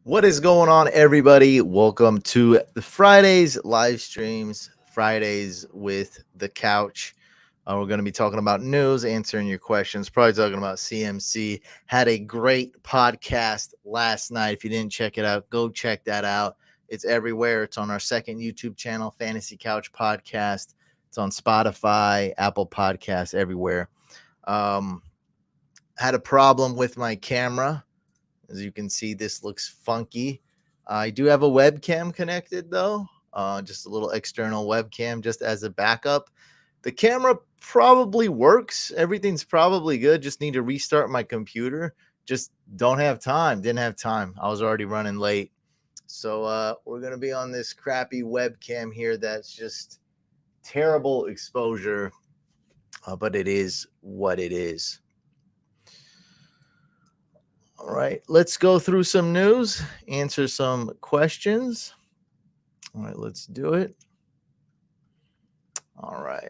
What is going on, everybody? Welcome to the Fridays live streams, Fridays with the couch. We're going to be talking about news, answering your questions, probably talking about CMC. Had a great podcast last night. If you didn't check it out, go check that out. It's everywhere. It's on our second YouTube channel, Fantasy Couch Podcast. It's on Spotify, Apple Podcasts, everywhere. Um, had a problem with my camera. As you can see, this looks funky. I do have a webcam connected though, just a little external webcam just as a backup. The camera probably works. Everything's probably good. Just need to restart my computer. Just don't have time. Didn't have time. I was already running late. So we're going to be on this crappy webcam here that's just terrible exposure, but it is what it is. All right, let's go through some news, answer some questions. All right, let's do it. All right.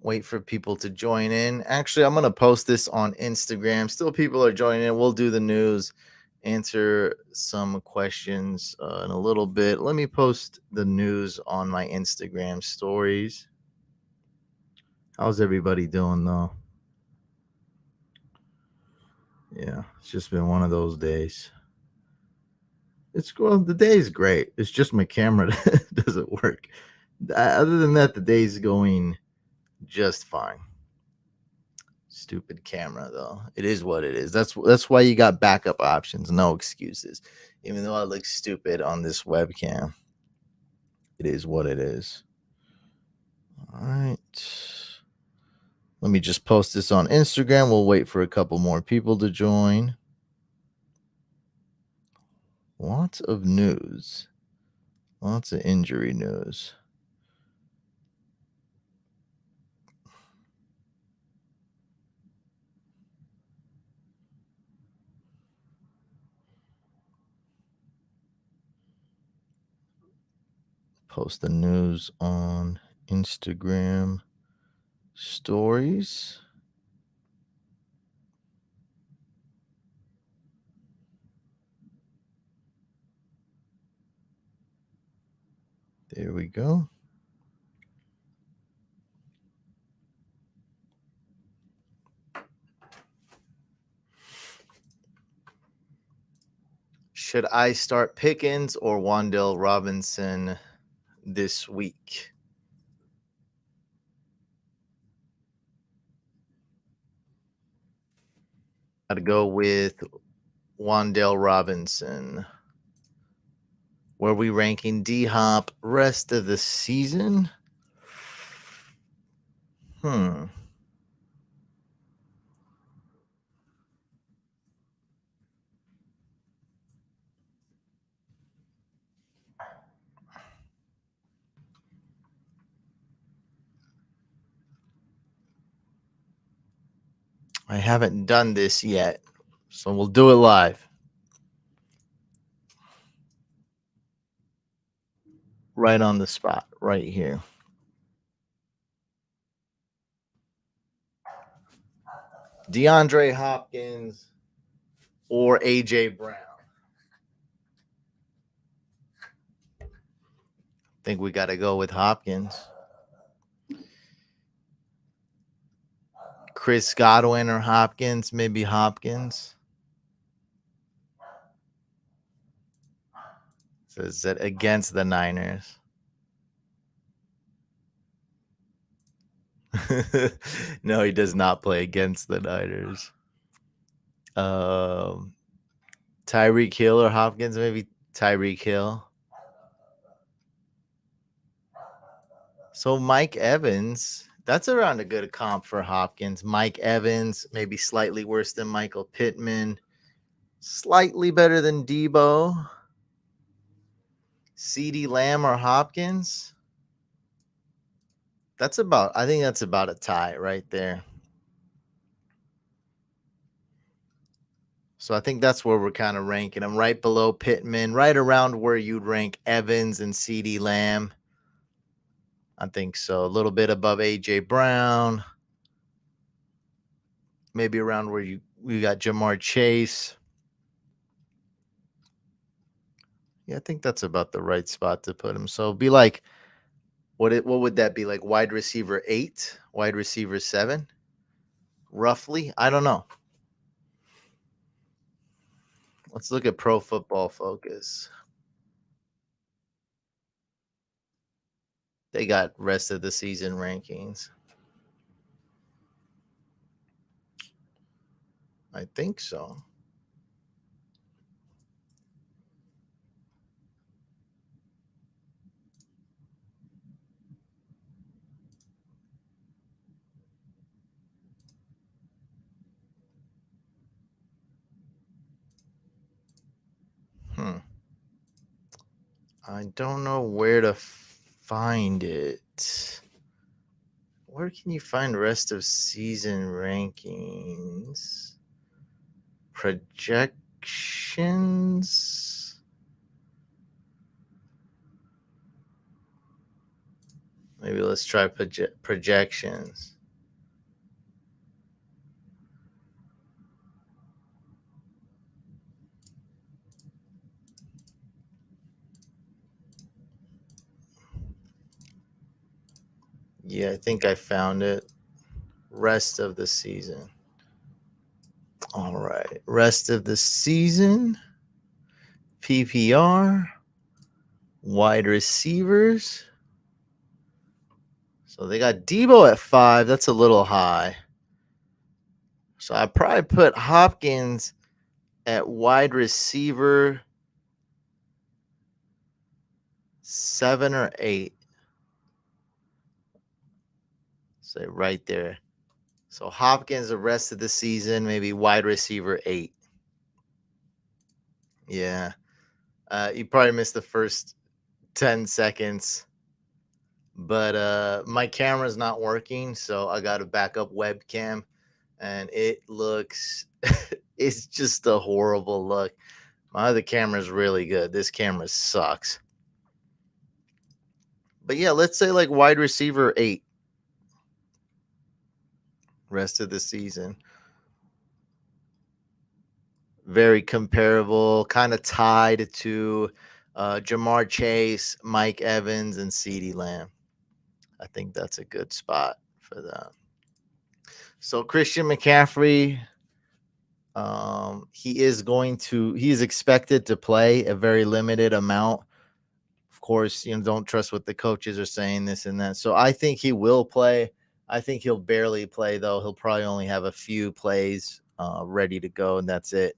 Wait for people to join in. Actually, I'm going to post this on Instagram. Still, people are joining in. We'll do the news, answer some questions in a little bit. Let me post the news on my Instagram stories. How's everybody doing, though? Yeah, it's just been one of those days. The day is great. It's just my camera doesn't work. Other than that, the day's going just fine. Stupid camera though. It is what it is. That's why you got backup options. No excuses. Even though I look stupid on this webcam, it is what it is. All right. Let me just post this on Instagram. We'll wait for a couple more people to join. Lots of news. Lots of injury news. Post the news on Instagram stories. There we go. Should I start Pickens or Wandale Robinson this week? I'd go with Wandale Robinson. Where are we ranking D Hop rest of the season? I haven't done this yet, so we'll do it live. Right on the spot, right here. DeAndre Hopkins or AJ Brown? I think we got to go with Hopkins. Chris Godwin or Hopkins? Maybe Hopkins. So is that against the Niners? No, he does not play against the Niners. Tyreek Hill or Hopkins? Maybe Tyreek Hill. So Mike Evans, that's around a good comp for Hopkins. Mike Evans, maybe slightly worse than Michael Pittman, slightly better than Debo. CeeDee Lamb or Hopkins? I think that's about a tie right there. So I think that's where we're kind of ranking them, right below Pittman, right around where you'd rank Evans and CeeDee Lamb. I think so. A little bit above AJ Brown. Maybe around where you got Jamar Chase. Yeah, I think that's about the right spot to put him. So be like, what would that be like? Wide receiver 8, wide receiver 7, roughly. I don't know. Let's look at Pro Football Focus. They got rest of the season rankings. I think so. Hmm. I don't know where to find it. Where can you find rest of season rankings? Projections? Maybe let's try projections. Yeah, I think I found it. Rest of the season. All right. Rest of the season. PPR. Wide receivers. So they got Debo at 5. That's a little high. So I probably put Hopkins at wide receiver 7 or 8. Say right there. So Hopkins the rest of the season, maybe wide receiver 8. Yeah. You probably missed the first 10 seconds, but my camera's not working, so I got a backup webcam, and it looks it's just a horrible look. My other camera's really good. This camera sucks. But yeah, let's say like wide receiver 8 rest of the season. Very comparable, kind of tied to Jamar Chase, Mike Evans, and CeeDee Lamb. I think that's a good spot for them. So Christian McCaffrey, he is expected to play a very limited amount. Of course, don't trust what the coaches are saying, this and that. So I think he will play. I think he'll barely play, though. He'll probably only have a few plays ready to go, and that's it.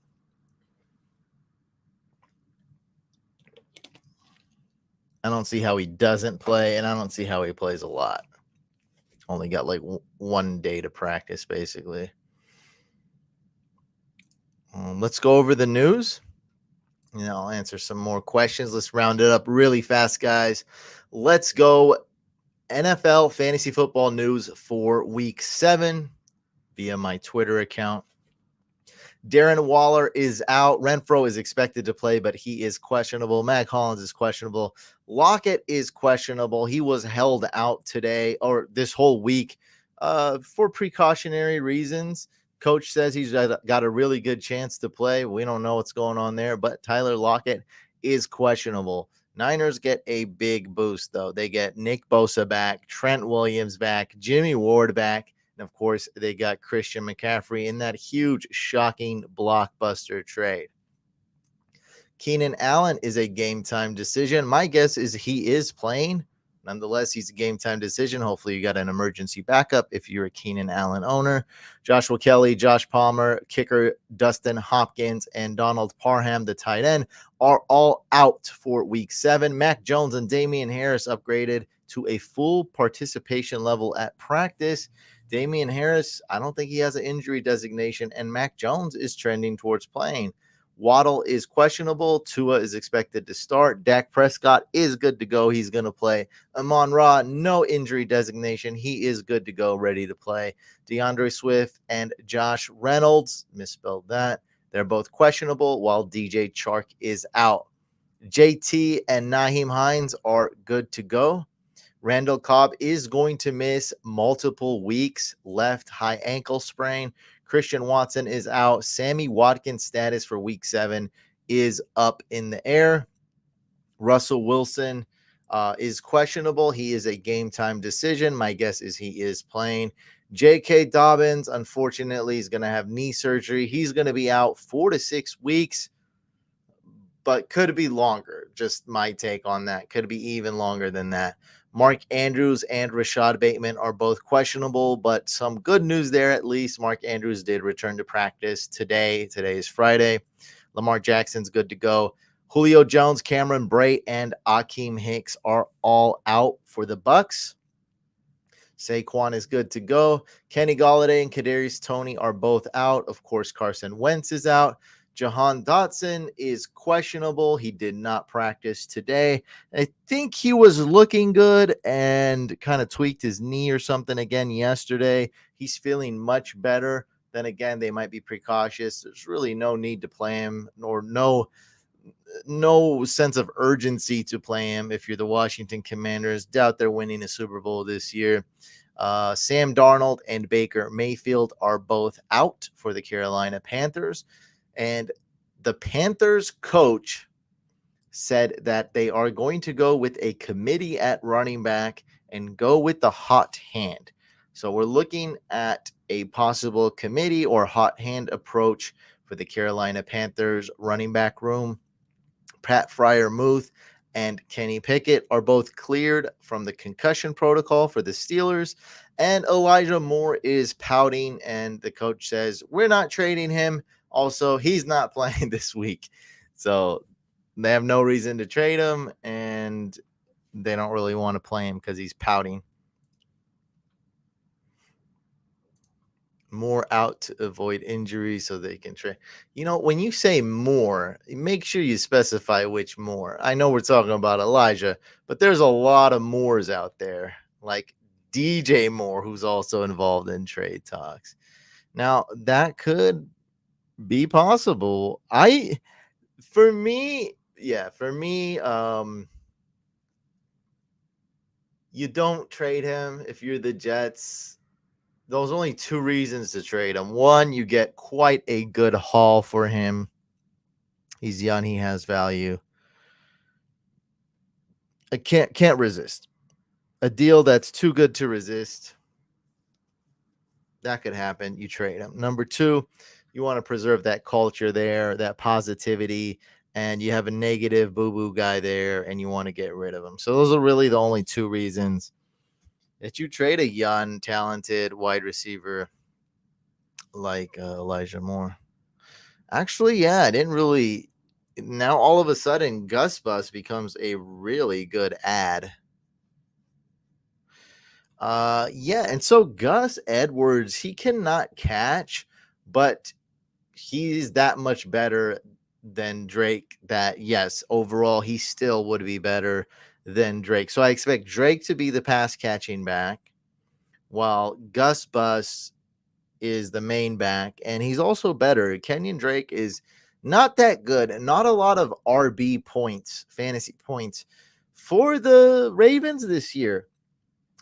I don't see how he doesn't play, and I don't see how he plays a lot. Only got like one day to practice, basically. Let's go over the news. I'll answer some more questions. Let's round it up really fast, guys. Let's go NFL fantasy football news for week 7 via my Twitter account. Darren Waller is out. Renfro is expected to play, but he is questionable. Mac Hollins is questionable. Lockett is questionable. He was held out today or this whole week for precautionary reasons. Coach says he's got a really good chance to play. We don't know what's going on there, but Tyler Lockett is questionable. Niners get a big boost, though. They get Nick Bosa back, Trent Williams back, Jimmy Ward back, and of course, they got Christian McCaffrey in that huge, shocking blockbuster trade. Keenan Allen is a game time decision. My guess is he is playing. Nonetheless, he's a game time decision. Hopefully, you got an emergency backup if you're a Keenan Allen owner. Joshua Kelly, Josh Palmer, kicker Dustin Hopkins, and Donald Parham, the tight end, are all out for week 7. Mac Jones and Damian Harris upgraded to a full participation level at practice. Damian Harris, I don't think he has an injury designation, and Mac Jones is trending towards playing. Waddle is questionable. Tua is expected to start. Dak Prescott is good to go. He's going to play. Amon-Ra, no injury designation. He is good to go, ready to play. DeAndre Swift and Josh Reynolds, misspelled that. They're both questionable, while DJ Chark is out. JT and Naheem Hines are good to go. Randall Cobb is going to miss multiple weeks. Left high ankle sprain. Christian Watson is out. Sammy Watkins' status for week 7 is up in the air. Russell Wilson is questionable. He is a game time decision. My guess is he is playing. J.K. Dobbins, unfortunately, is going to have knee surgery. He's going to be out 4 to 6 weeks, but could be longer. Just my take on that. Could be even longer than that. Mark Andrews and Rashad Bateman are both questionable, but some good news there at least. Mark Andrews did return to practice today. Today is Friday. Lamar Jackson's good to go. Julio Jones, Cameron Brate, and Akeem Hicks are all out for the Bucks. Saquon is good to go. Kenny Golladay and Kadarius Toney are both out. Of course, Carson Wentz is out. Jahan Dotson is questionable. He did not practice today. I think he was looking good and kind of tweaked his knee or something again yesterday. He's feeling much better. Then again, they might be precautious. There's really no need to play him, or no sense of urgency to play him if you're the Washington Commanders. Doubt they're winning a Super Bowl this year. Sam Darnold and Baker Mayfield are both out for the Carolina Panthers. And the Panthers coach said that they are going to go with a committee at running back and go with the hot hand. So we're looking at a possible committee or hot hand approach for the Carolina Panthers running back room. Pat Freiermuth and Kenny Pickett are both cleared from the concussion protocol for the Steelers. And Elijah Moore is pouting, and the coach says, we're not trading him. Also, he's not playing this week. So they have no reason to trade him, and they don't really want to play him because he's pouting. More out to avoid injury so they can trade. When you say more, make sure you specify which more. I know we're talking about Elijah, but there's a lot of Moores out there, like DJ Moore, who's also involved in trade talks. Now, that could be possible. For me, you don't trade him if you're the Jets. There's only two reasons to trade him. One, you get quite a good haul for him. He's young, he has value. I can't resist. A deal that's too good to resist. That could happen. You trade him. Number two, you want to preserve that culture there, that positivity, and you have a negative boo-boo guy there, and you want to get rid of him. So those are really the only two reasons that you trade a young, talented wide receiver like Elijah Moore. Actually, yeah, I didn't really. Now all of a sudden, Gus Bus becomes a really good ad. Yeah, and so Gus Edwards, he cannot catch, but he's that much better than Drake that, yes, overall, he still would be better than Drake. So I expect Drake to be the pass catching back, while Gus Bus is the main back, and he's also better. Kenyon Drake is not that good, not a lot of RB points, fantasy points for the Ravens this year,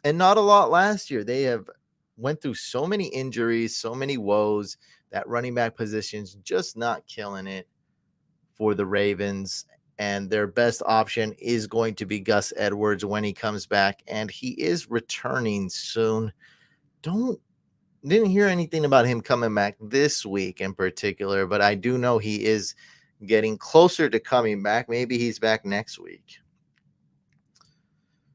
and not a lot last year. They have went through so many injuries, so many woes. That running back position's just not killing it for the Ravens, and their best option is going to be Gus Edwards when he comes back, and he is returning soon. Didn't hear anything about him coming back this week in particular, but I do know he is getting closer to coming back. Maybe he's back next week.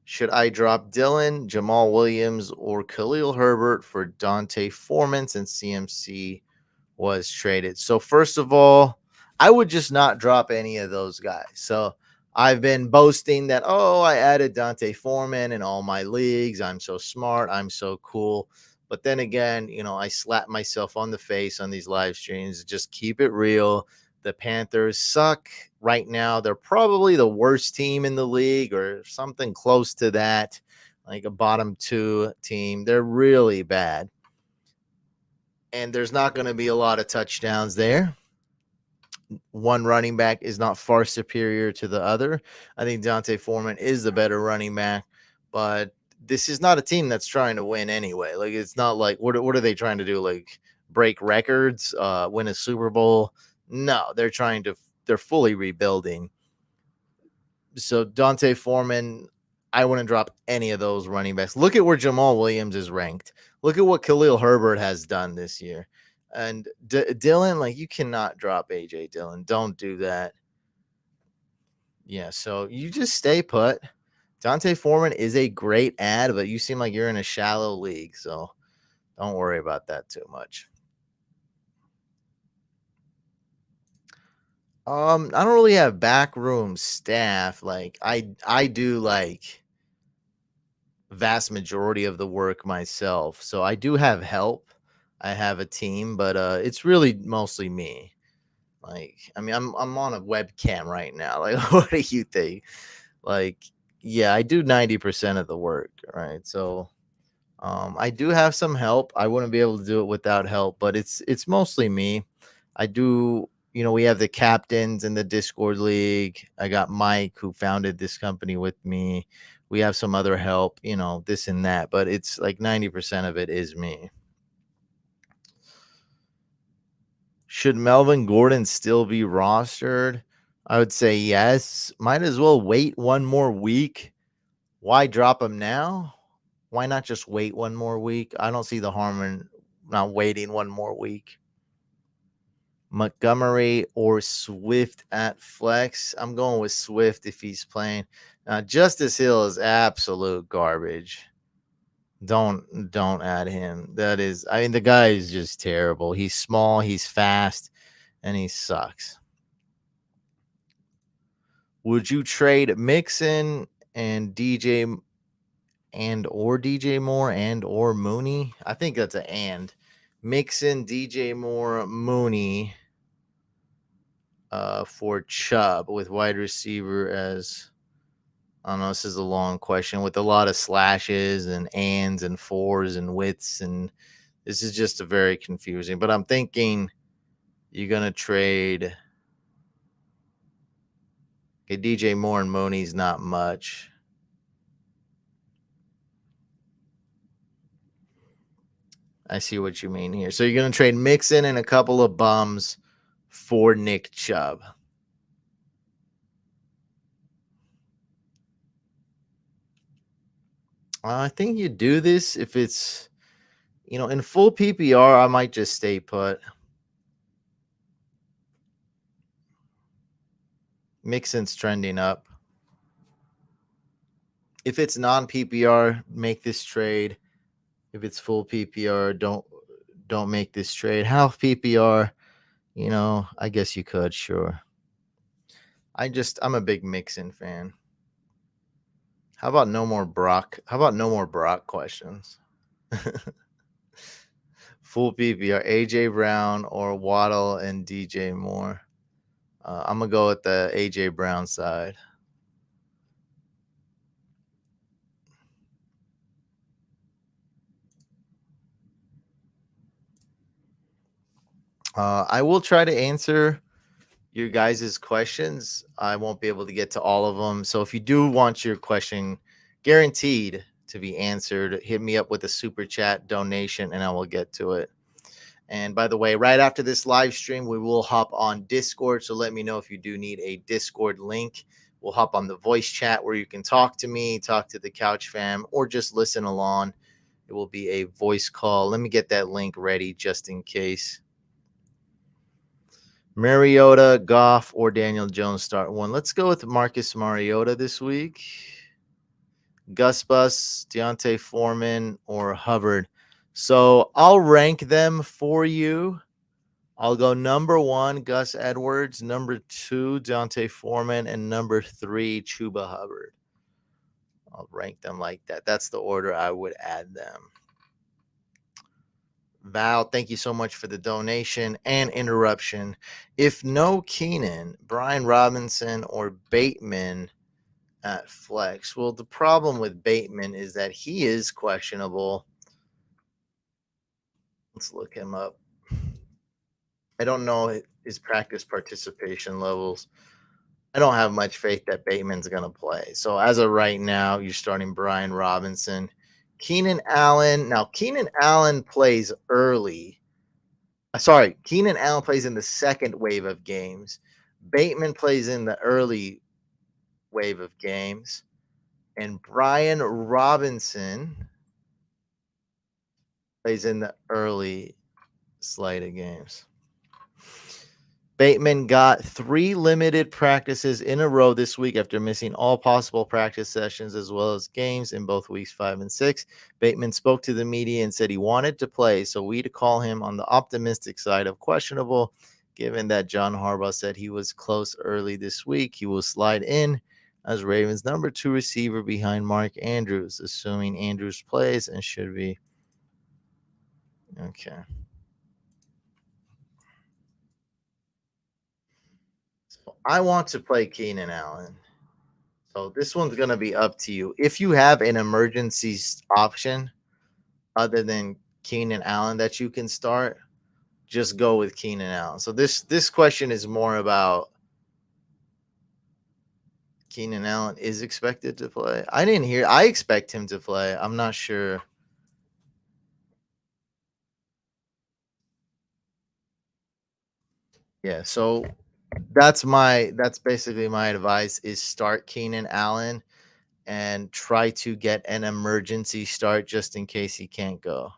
Should I drop Dylan, Jamal Williams, or Khalil Herbert for Dante Foreman since CMC was traded? So first of all, I would just not drop any of those guys. So I've been boasting that, I added Dante Foreman in all my leagues. I'm so smart. I'm so cool. But then again, I slap myself on the face on these live streams. Just keep it real. The Panthers suck right now. They're probably the worst team in the league or something close to that, like a bottom two team. They're really bad. And there's not going to be a lot of touchdowns there. One running back is not far superior to the other. I think Dante Foreman is the better running back, but this is not a team that's trying to win anyway. Like, it's not like, what are they trying to do? Like, break records, win a Super Bowl? No, they're fully rebuilding. So Dante Foreman, I wouldn't drop any of those running backs. Look at where Jamal Williams is ranked. Look at what Khalil Herbert has done this year. And Dylan, like, you cannot drop AJ Dillon. Don't do that. Yeah, so you just stay put. Dante Foreman is a great ad, but you seem like you're in a shallow league, so don't worry about that too much. I don't really have backroom staff. Like I do like vast majority of the work myself. So I do have help. I have a team, but it's really mostly me. Like, I mean, I'm on a webcam right now. Like, what do you think? Like, yeah, I do 90% of the work, right? So I do have some help. I wouldn't be able to do it without help, but it's mostly me. I do, we have the captains in the Discord league. I got Mike who founded this company with me. We have some other help, this and that, but it's like 90% of it is me. Should Melvin Gordon still be rostered? I would say yes. Might as well wait one more week. Why drop him now? Why not just wait one more week? I don't see the harm in not waiting one more week. Montgomery or Swift at flex? I'm going with Swift if he's playing. Justice Hill is absolute garbage. Don't add him. That is, I mean, the guy is just terrible. He's small, he's fast, and he sucks. Would you trade Mixon and DJ and or DJ Moore and or Mooney? I think that's an and. Mixon, DJ Moore, Mooney for Chubb with wide receiver as, I don't know, this is a long question with a lot of slashes and ands and fours and widths, and this is just a very confusing. But I'm thinking you're gonna trade. Okay, DJ Moore and Mooney's not much. I see what you mean here. So you're gonna trade Mixon and a couple of bums for Nick Chubb. I think you do this if it's, in full PPR. I might just stay put. Mixon's trending up. If it's non PPR, make this trade. If it's full PPR, don't make this trade. Half PPR, I guess you could, sure. I'm a big Mixon fan. How about no more Brock? How about no more Brock questions? Full PPR, AJ Brown or Waddle and DJ Moore. I'm gonna go with the AJ Brown side. I will try to answer your guys' questions. I won't be able to get to all of them. So if you do want your question guaranteed to be answered, hit me up with a super chat donation and I will get to it. And by the way, right after this live stream, we will hop on Discord. So let me know if you do need a Discord link. We'll hop on the voice chat where you can talk to me, talk to the Couch Fam, or just listen along. It will be a voice call. Let me get that link ready just in case. Mariota, Goff, or Daniel Jones start one. Let's go with Marcus Mariota this week. Gus Bus, Deontay Foreman, or Hubbard. So I'll rank them for you. I'll go number 1, Gus Edwards, number 2, Deontay Foreman, and number 3, Chuba Hubbard. I'll rank them like that. That's the order I would add them. Val, thank you so much for the donation and interruption. If no Keenan, Brian Robinson, or Bateman at flex. Well, the problem with Bateman is that he is questionable. Let's look him up. I don't know his practice participation levels. I don't have much faith that Bateman's going to play. So as of right now, you're starting Brian Robinson. Keenan Allen. Now, Keenan Allen plays early. Keenan Allen plays in the second wave of games. Bateman plays in the early wave of games. And Brian Robinson plays in the early slate of games. Bateman got 3 limited practices in a row this week after missing all possible practice sessions as well as games in both weeks 5 and 6. Bateman spoke to the media and said he wanted to play, so we to call him on the optimistic side of questionable. Given that John Harbaugh said he was close early this week, he will slide in as Ravens' number 2 receiver behind Mark Andrews, assuming Andrews plays and should be okay. So I want to play Keenan Allen. So this one's gonna be up to you. If you have an emergency option other than Keenan Allen that you can start, just go with Keenan Allen. So this question is more about Keenan Allen is expected to play. I didn't hear. I expect him to play. I'm not sure. Yeah. So that's basically my advice is start Keenan Allen and try to get an emergency start just in case he can't go.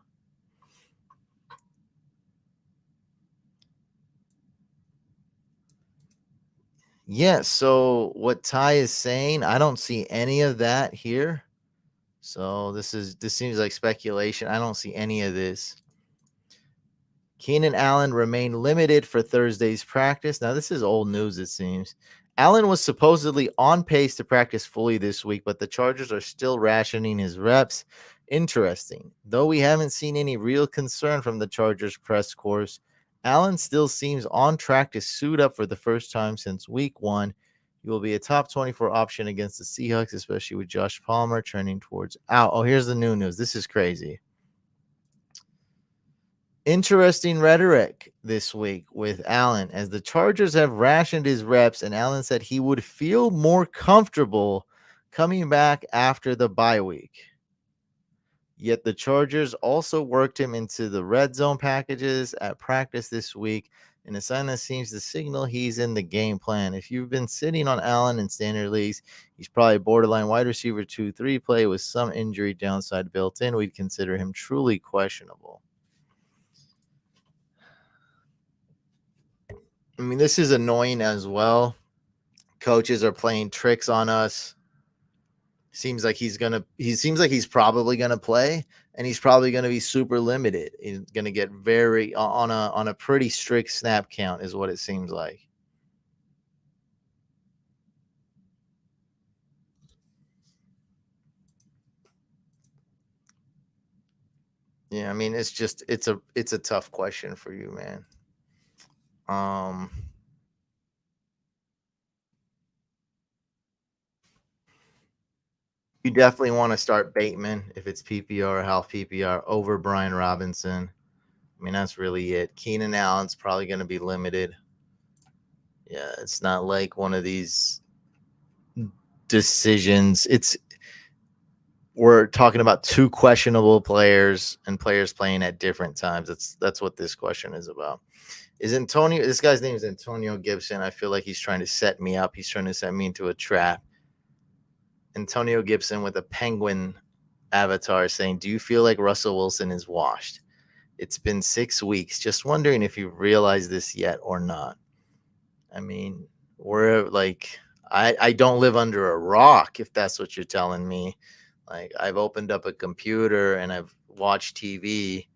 Yeah, so what Ty is saying, I don't see any of that here. So this seems like speculation. I don't see any of this. Keenan Allen remained limited for Thursday's practice. Now, this is old news, it seems. Allen was supposedly on pace to practice fully this week, but the Chargers are still rationing his reps. Interesting. Though we haven't seen any real concern from the Chargers press corps, Allen still seems on track to suit up for the first time since week 1. He will be a top 24 option against the Seahawks, especially with Josh Palmer trending towards out. Oh, here's the new news. This is crazy. Interesting rhetoric this week with Allen as the Chargers have rationed his reps, and Allen said he would feel more comfortable coming back after the bye week. Yet the Chargers also worked him into the red zone packages at practice this week, in a sign that seems to signal he's in the game plan. If you've been sitting on Allen in standard leagues, he's probably borderline wide receiver 2-3 play with some injury downside built in. We'd consider him truly questionable. I mean, this is annoying as well. Coaches are playing tricks on us. He seems like he's probably gonna play, and he's probably gonna be super limited. He's gonna get very on a pretty strict snap count, is what it seems like. Yeah, I mean, it's a tough question for you, man. Um you definitely want to start Bateman if it's PPR or half PPR over Brian Robinson. I mean, that's really it. Keenan Allen's probably going to be limited. Yeah, it's not like one of these decisions. It's we're talking about two questionable players and players playing at different times. That's what this question is about. Is Antonio? This guy's name is Antonio Gibson. I feel like he's trying to set me up. He's trying to set me into a trap. Antonio Gibson with a penguin avatar saying, "Do you feel like Russell Wilson is washed? It's been 6 weeks. Just wondering if you realize this yet or not." I mean, we're like, I don't live under a rock if that's what you're telling me. Like, I've opened up a computer and I've watched TV.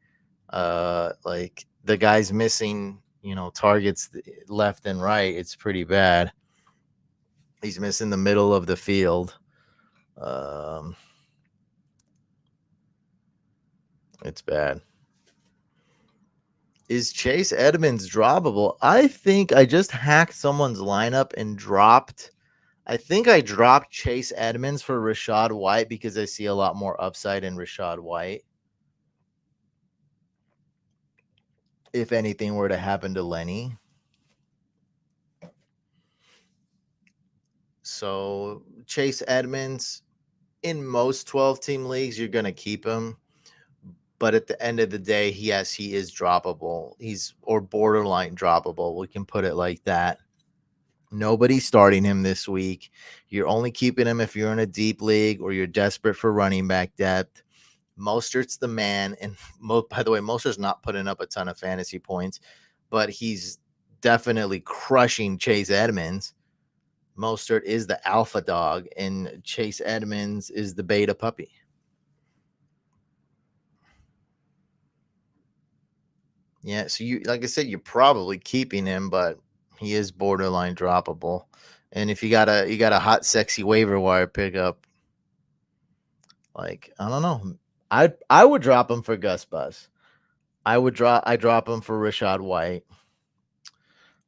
Like the guy's missing, targets left and right. It's pretty bad. He's missing the middle of the field. Um, it's bad. Is Chase Edmonds droppable? I think I just hacked someone's lineup and dropped. I think I dropped Chase Edmonds for Rashad White because I see a lot more upside in Rashad White. If anything were to happen to Lenny. So Chase Edmonds, in most 12-team leagues, you're going to keep him. But at the end of the day, he is droppable. He's or borderline droppable. We can put it like that. Nobody's starting him this week. You're only keeping him if you're in a deep league or you're desperate for running back depth. Mostert's the man. And by the way, Mostert's not putting up a ton of fantasy points, but he's definitely crushing Chase Edmonds. Mostert is the alpha dog, and Chase Edmonds is the beta puppy. Yeah, so you, like I said, you're probably keeping him, but he is borderline droppable. And if you got a hot, sexy waiver wire pickup, like I don't know, I would drop him for Gus Bus. I drop him for Rashad White.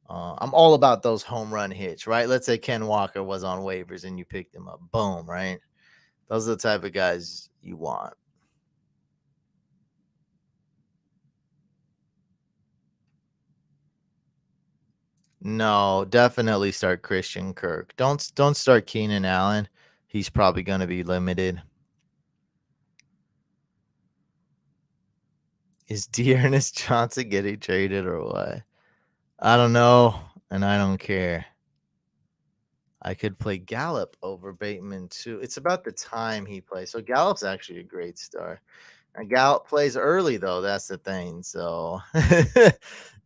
I'm all about those home run hits, right? Let's say Ken Walker was on waivers and you picked him up, boom, right? Those are the type of guys you want. No, definitely start Christian Kirk. Don't start Keenan Allen. He's probably going to be limited. Is Dearness Johnson getting traded or what? I don't know, and I don't care. I could play Gallup over Bateman too. It's about the time he plays. So Gallup's actually a great star. And Gallup plays early though. That's the thing. So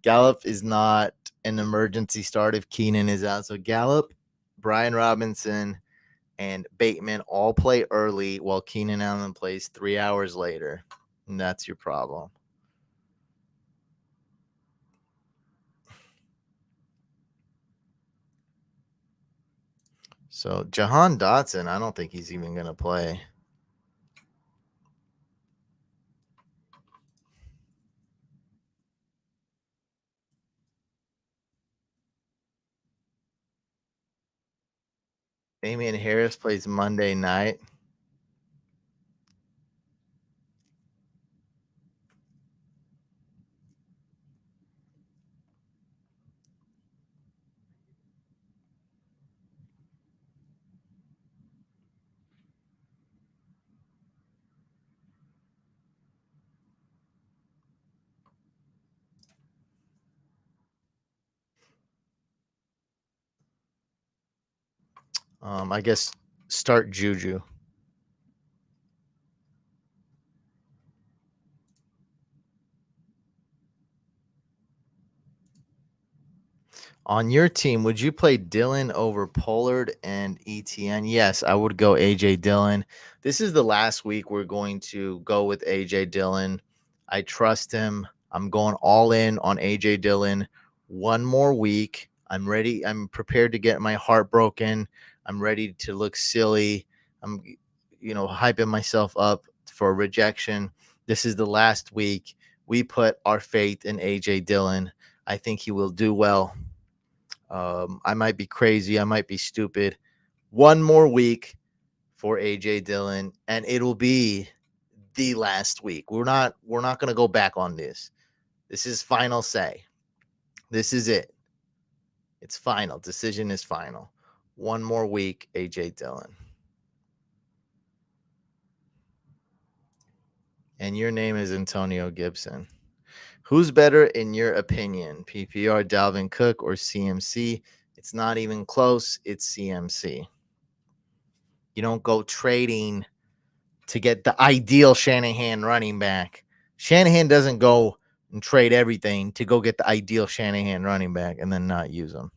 Gallup is not an emergency start if Keenan is out. So Gallup, Brian Robinson, and Bateman all play early while Keenan Allen plays 3 hours later. And that's your problem. So Jahan Dotson, I don't think he's even going to play. Damian Harris plays Monday night. I guess start Juju. On your team, would you play Dillon over Pollard and ETN? Yes, I would go AJ Dillon. This is the last week we're going to go with AJ Dillon. I trust him. I'm going all in on AJ Dillon. One more week. I'm ready. I'm prepared to get my heart broken. I'm ready to look silly. I'm, hyping myself up for rejection. This is the last week. We put our faith in AJ Dillon. I think he will do well. I might be crazy. I might be stupid. One more week for AJ Dillon, and it'll be the last week. We're not going to go back on this. This is final say. This is it. It's final. Decision is final. One more week, AJ Dillon. And your name is Antonio Gibson. Who's better in your opinion? PPR, Dalvin Cook, or CMC? It's not even close. It's CMC. You don't go trading to get the ideal Shanahan running back. Shanahan doesn't go and trade everything to go get the ideal Shanahan running back and then not use them.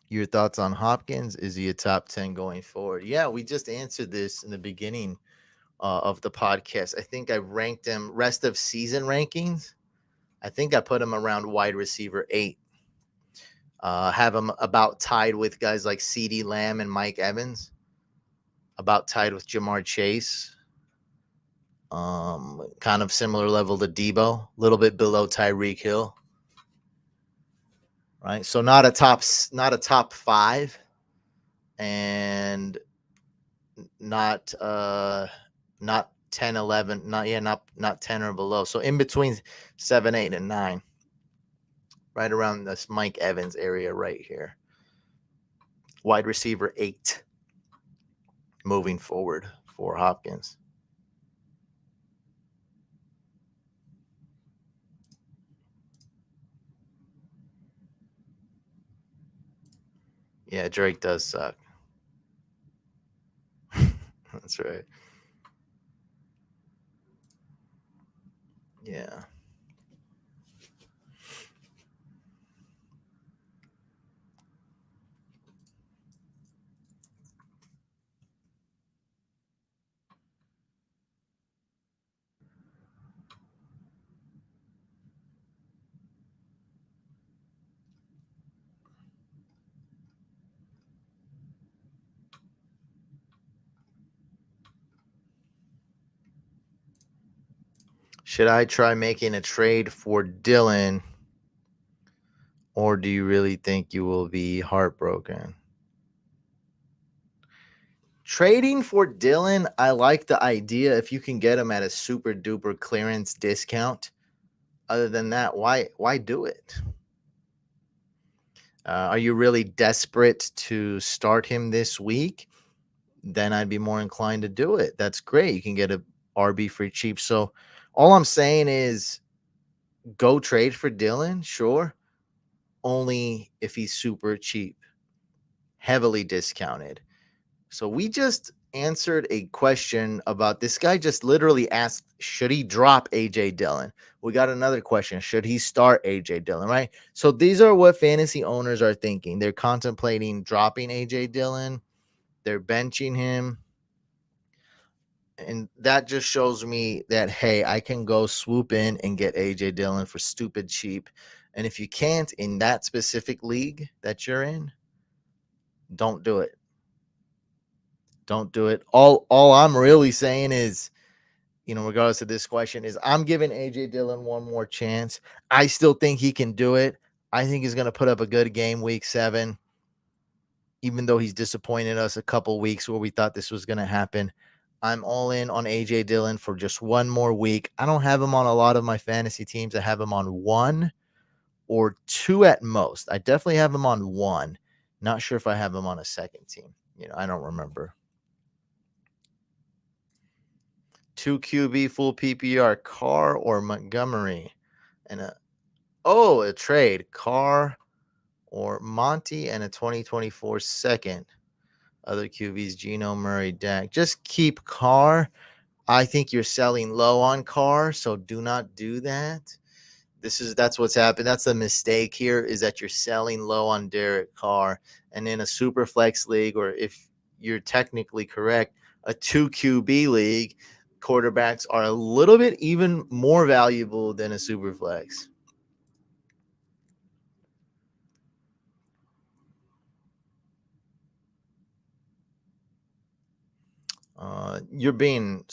Your thoughts on Hopkins? Is he a top 10 going forward? Yeah, we just answered this in the beginning of the podcast. I think I ranked him rest of season rankings. I think I put him around wide receiver 8. Have him about tied with guys like CeeDee Lamb and Mike Evans. About tied with Jamar Chase. Kind of similar level to Debo, a little bit below Tyreek Hill, right? So not a top 5, and not 10, 11, not 10 or below. So in between 7, 8, and 9, right around this Mike Evans area right here. Wide receiver 8, moving forward for Hopkins. Yeah, Drake does suck. That's right. Yeah. Should I try making a trade for Dylan, or do you really think you will be heartbroken? Trading for Dylan, I like the idea if you can get him at a super duper clearance discount. Other than that, why do it? Are you really desperate to start him this week? Then I'd be more inclined to do it. That's great. You can get a RB free cheap. So all I'm saying is go trade for Dylan, sure. Only if he's super cheap, heavily discounted. So we just answered a question about this guy just literally asked, should he drop AJ Dillon? We got another question. Should he start AJ Dillon? Right. So these are what fantasy owners are thinking. They're contemplating dropping AJ Dillon. They're benching him. And that just shows me that, hey, I can go swoop in and get AJ Dillon for stupid cheap. And if you can't in that specific league that you're in, don't do it. Don't do it. All I'm really saying is, regardless of this question, is I'm giving AJ Dillon one more chance. I still think he can do it. I think he's going to put up a good game week 7, even though he's disappointed us a couple weeks where we thought this was going to happen. I'm all in on AJ Dillon for just one more week. I don't have him on a lot of my fantasy teams. I have him on 1 or 2 at most. I definitely have him on 1. Not sure if I have him on a second team. I don't remember. 2 QB full PPR, Carr or Montgomery, and a trade, Carr or Monty, and a 2024 second. Other QBs, Geno, Murray, Dak. Just keep Carr. I think you're selling low on Carr, so do not do that. That's what's happened. That's the mistake here, is that you're selling low on Derek Carr. And in a super flex league, or if you're technically correct, a 2 QB league, quarterbacks are a little bit even more valuable than a super flex. You're being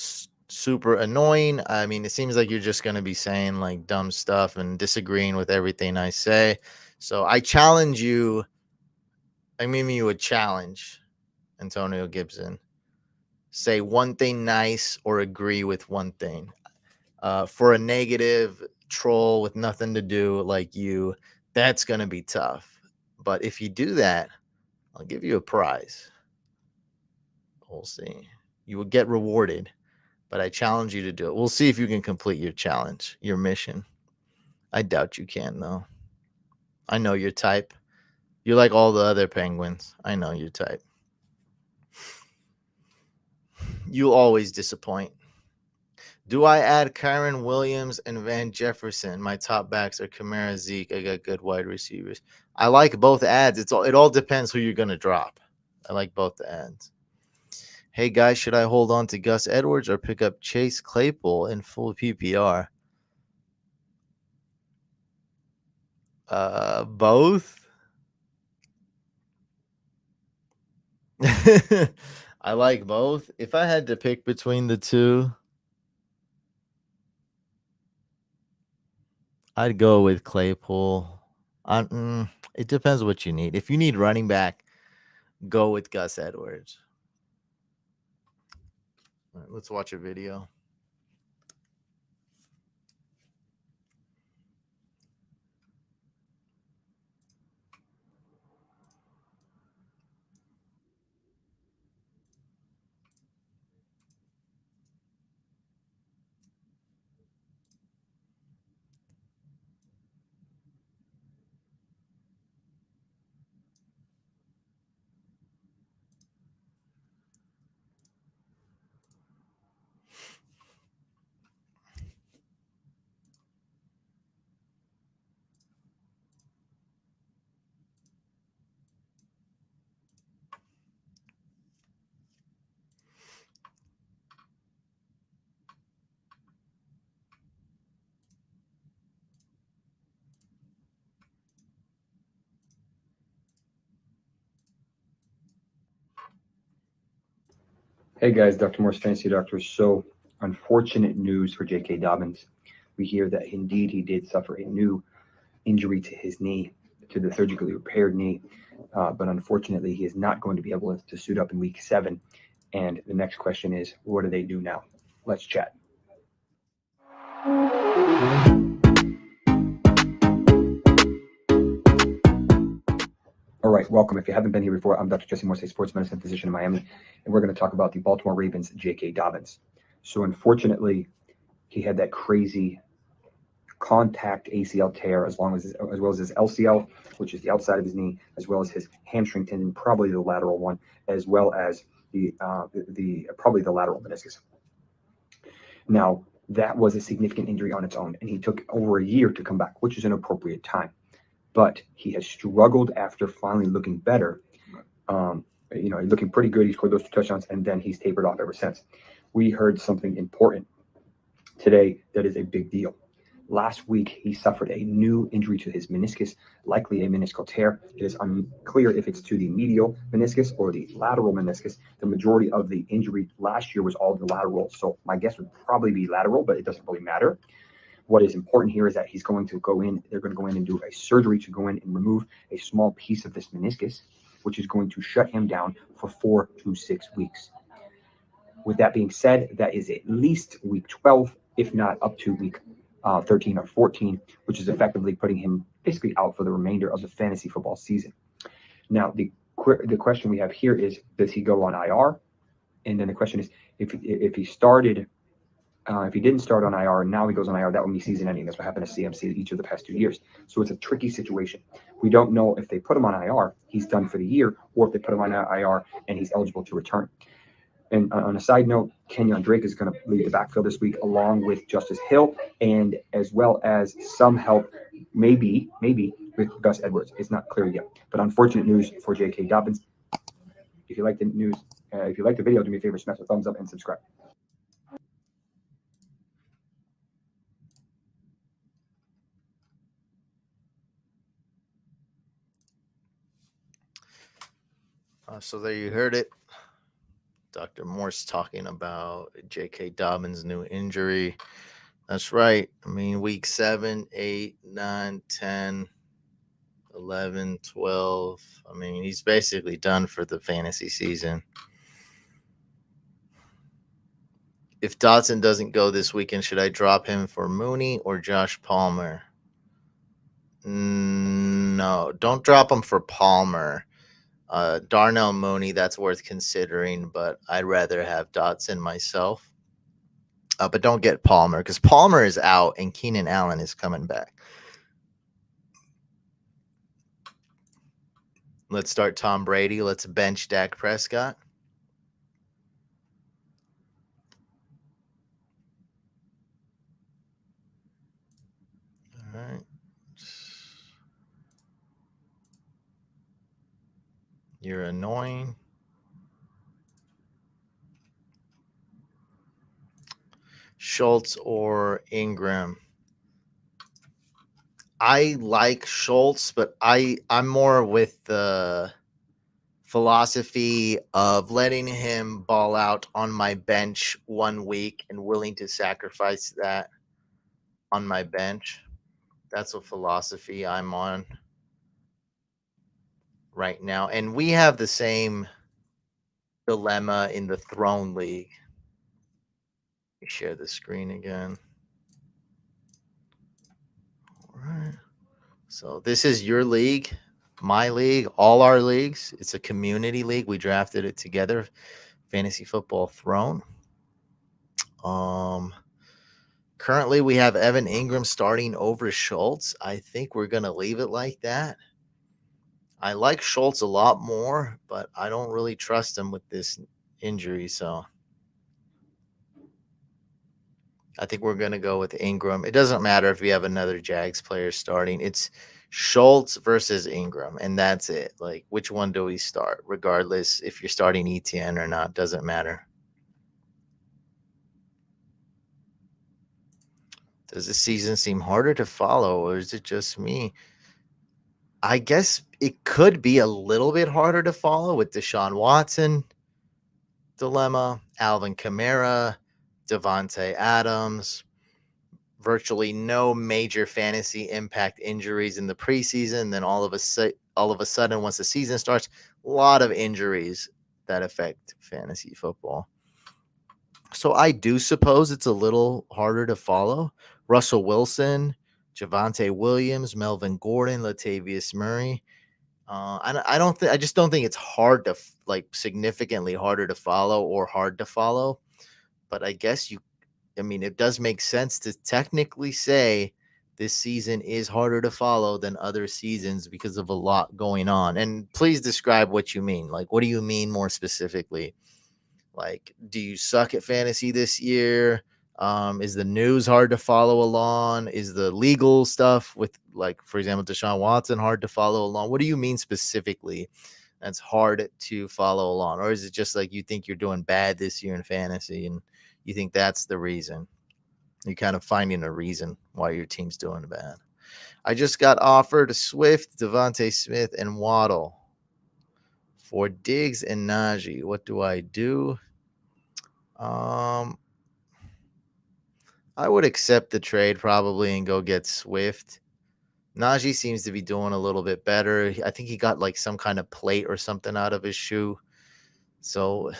super annoying. I mean, it seems like you're just going to be saying like dumb stuff and disagreeing with everything I say. So I challenge you. I'm giving you a challenge, Antonio Gibson. Say one thing nice or agree with one thing. For a negative troll with nothing to do like you, that's going to be tough. But if you do that, I'll give you a prize. We'll see. You will get rewarded, but I challenge you to do it. We'll see if you can complete your challenge, your mission. I doubt you can, though. I know your type. You're like all the other penguins. I know your type. You'll always disappoint. Do I add Kyron Williams and Van Jefferson? My top backs are Kamara, Zeke. I got good wide receivers. I like both ads. It all depends who you're gonna drop. I like both the ads. Hey guys, should I hold on to Gus Edwards or pick up Chase Claypool in full PPR? Both. I like both. If I had to pick between the two, I'd go with Claypool. It depends what you need. If you need running back, go with Gus Edwards. All right, let's watch a video. Hey guys, Dr. Morse, Fancy Doctor. So, unfortunate news for J.K. Dobbins. We hear that indeed he did suffer a new injury to his knee, to the surgically repaired knee, but unfortunately he is not going to be able to suit up in week 7. And the next question is, what do they do now? Let's chat. All right, welcome. If you haven't been here before, I'm Dr. Jesse Morse, a sports medicine physician in Miami, and we're going to talk about the Baltimore Ravens' J.K. Dobbins. So, unfortunately, he had that crazy contact ACL tear as well as his LCL, which is the outside of his knee, as well as his hamstring tendon, probably the lateral one, as well as the probably the lateral meniscus. Now that was a significant injury on its own, and he took over a year to come back, which is an appropriate time. But he has struggled after finally looking better. Looking pretty good. He scored those 2 touchdowns, and then he's tapered off ever since. We heard something important today that is a big deal. Last week, he suffered a new injury to his meniscus, likely a meniscal tear. It is unclear if it's to the medial meniscus or the lateral meniscus. The majority of the injury last year was all the lateral, so my guess would probably be lateral, but it doesn't really matter. What is important here is that he's going to go in, they're going to go in and do a surgery to go in and remove a small piece of this meniscus, which is going to shut him down for 4 to 6 weeks. With that being said, that is at least week 12, if not up to week 13 or 14, which is effectively putting him basically out for the remainder of the fantasy football season. Now, the question we have here is, does he go on IR? And then the question is, if he started, if he didn't start on IR and now he goes on IR, that would be season ending. That's what happened to CMC each of the past 2 years. So it's a tricky situation. We don't know if they put him on IR, he's done for the year, or if they put him on IR and he's eligible to return. And on a side note, Kenyon Drake is going to lead the backfield this week, along with Justice Hill, and as well as some help, maybe with Gus Edwards. It's not clear yet. But unfortunate news for J.K. Dobbins. If you like the news, if you like the video, do me a favor, smash the thumbs up and subscribe. So there you heard it. Dr. Morse talking about J.K. Dobbins' new injury. That's right. I mean, week 7, 8, 9, 10, 11, 12. I mean, he's basically done for the fantasy season. If Dotson doesn't go this weekend, should I drop him for Mooney or Josh Palmer? No, don't drop him for Palmer. Darnell Mooney, that's worth considering, but I'd rather have Dotson myself. But don't get Palmer because Palmer is out and Keenan Allen is coming back. Let's start Tom Brady. Let's bench Dak Prescott. All right. You're annoying. Schultz or Ingram? I like Schultz, but I'm more with the philosophy of letting him ball out on my bench 1 week and willing to sacrifice that on my bench. That's a philosophy I'm on right now. And we have the same dilemma in the Throne League. Let me share the screen again. All right. So this is your league, my league, all our leagues. It's a community league. We drafted it together. Fantasy Football Throne. Currently we have Evan Ingram starting over Schultz. I think we're gonna leave it like that. I like Schultz a lot more, but I don't really trust him with this injury, so I think we're gonna go with Ingram. It doesn't matter if we have another Jags player starting. It's Schultz versus Ingram, and that's it. Like, which one do we start? Regardless if you're starting ETN or not, doesn't matter. Does the season seem harder to follow, or is it just me? I guess it could be a little bit harder to follow with Deshaun Watson. dilemma. Alvin Kamara, Devontae Adams, virtually no major fantasy impact injuries in the preseason. Then all of a sudden, once the season starts, a lot of injuries that affect fantasy football. So I do suppose it's a little harder to follow. Russell Wilson, Javante Williams, Melvin Gordon, Latavius Murray. I don't think I just don't think it's hard to like significantly harder to follow or hard to follow. But I guess I mean, it does make sense to technically say this season is harder to follow than other seasons because of a lot going on. And please describe what you mean. Like, what do you mean more specifically? Like, do you suck at fantasy this year? Is the news hard to follow along? Is the legal stuff with, like, for example, Deshaun Watson hard to follow along? What do you mean specifically that's hard to follow along? Or is it just like you think you're doing bad this year in fantasy and you think that's the reason? You're kind of finding a reason why your team's doing bad. I just got offered Swift, Devontae Smith, and Waddle for Diggs and Najee. What do I do? Um, I would accept the trade probably and go get Swift. Najee seems to be doing a little bit better. I think he got like some kind of plate or something out of his shoe. So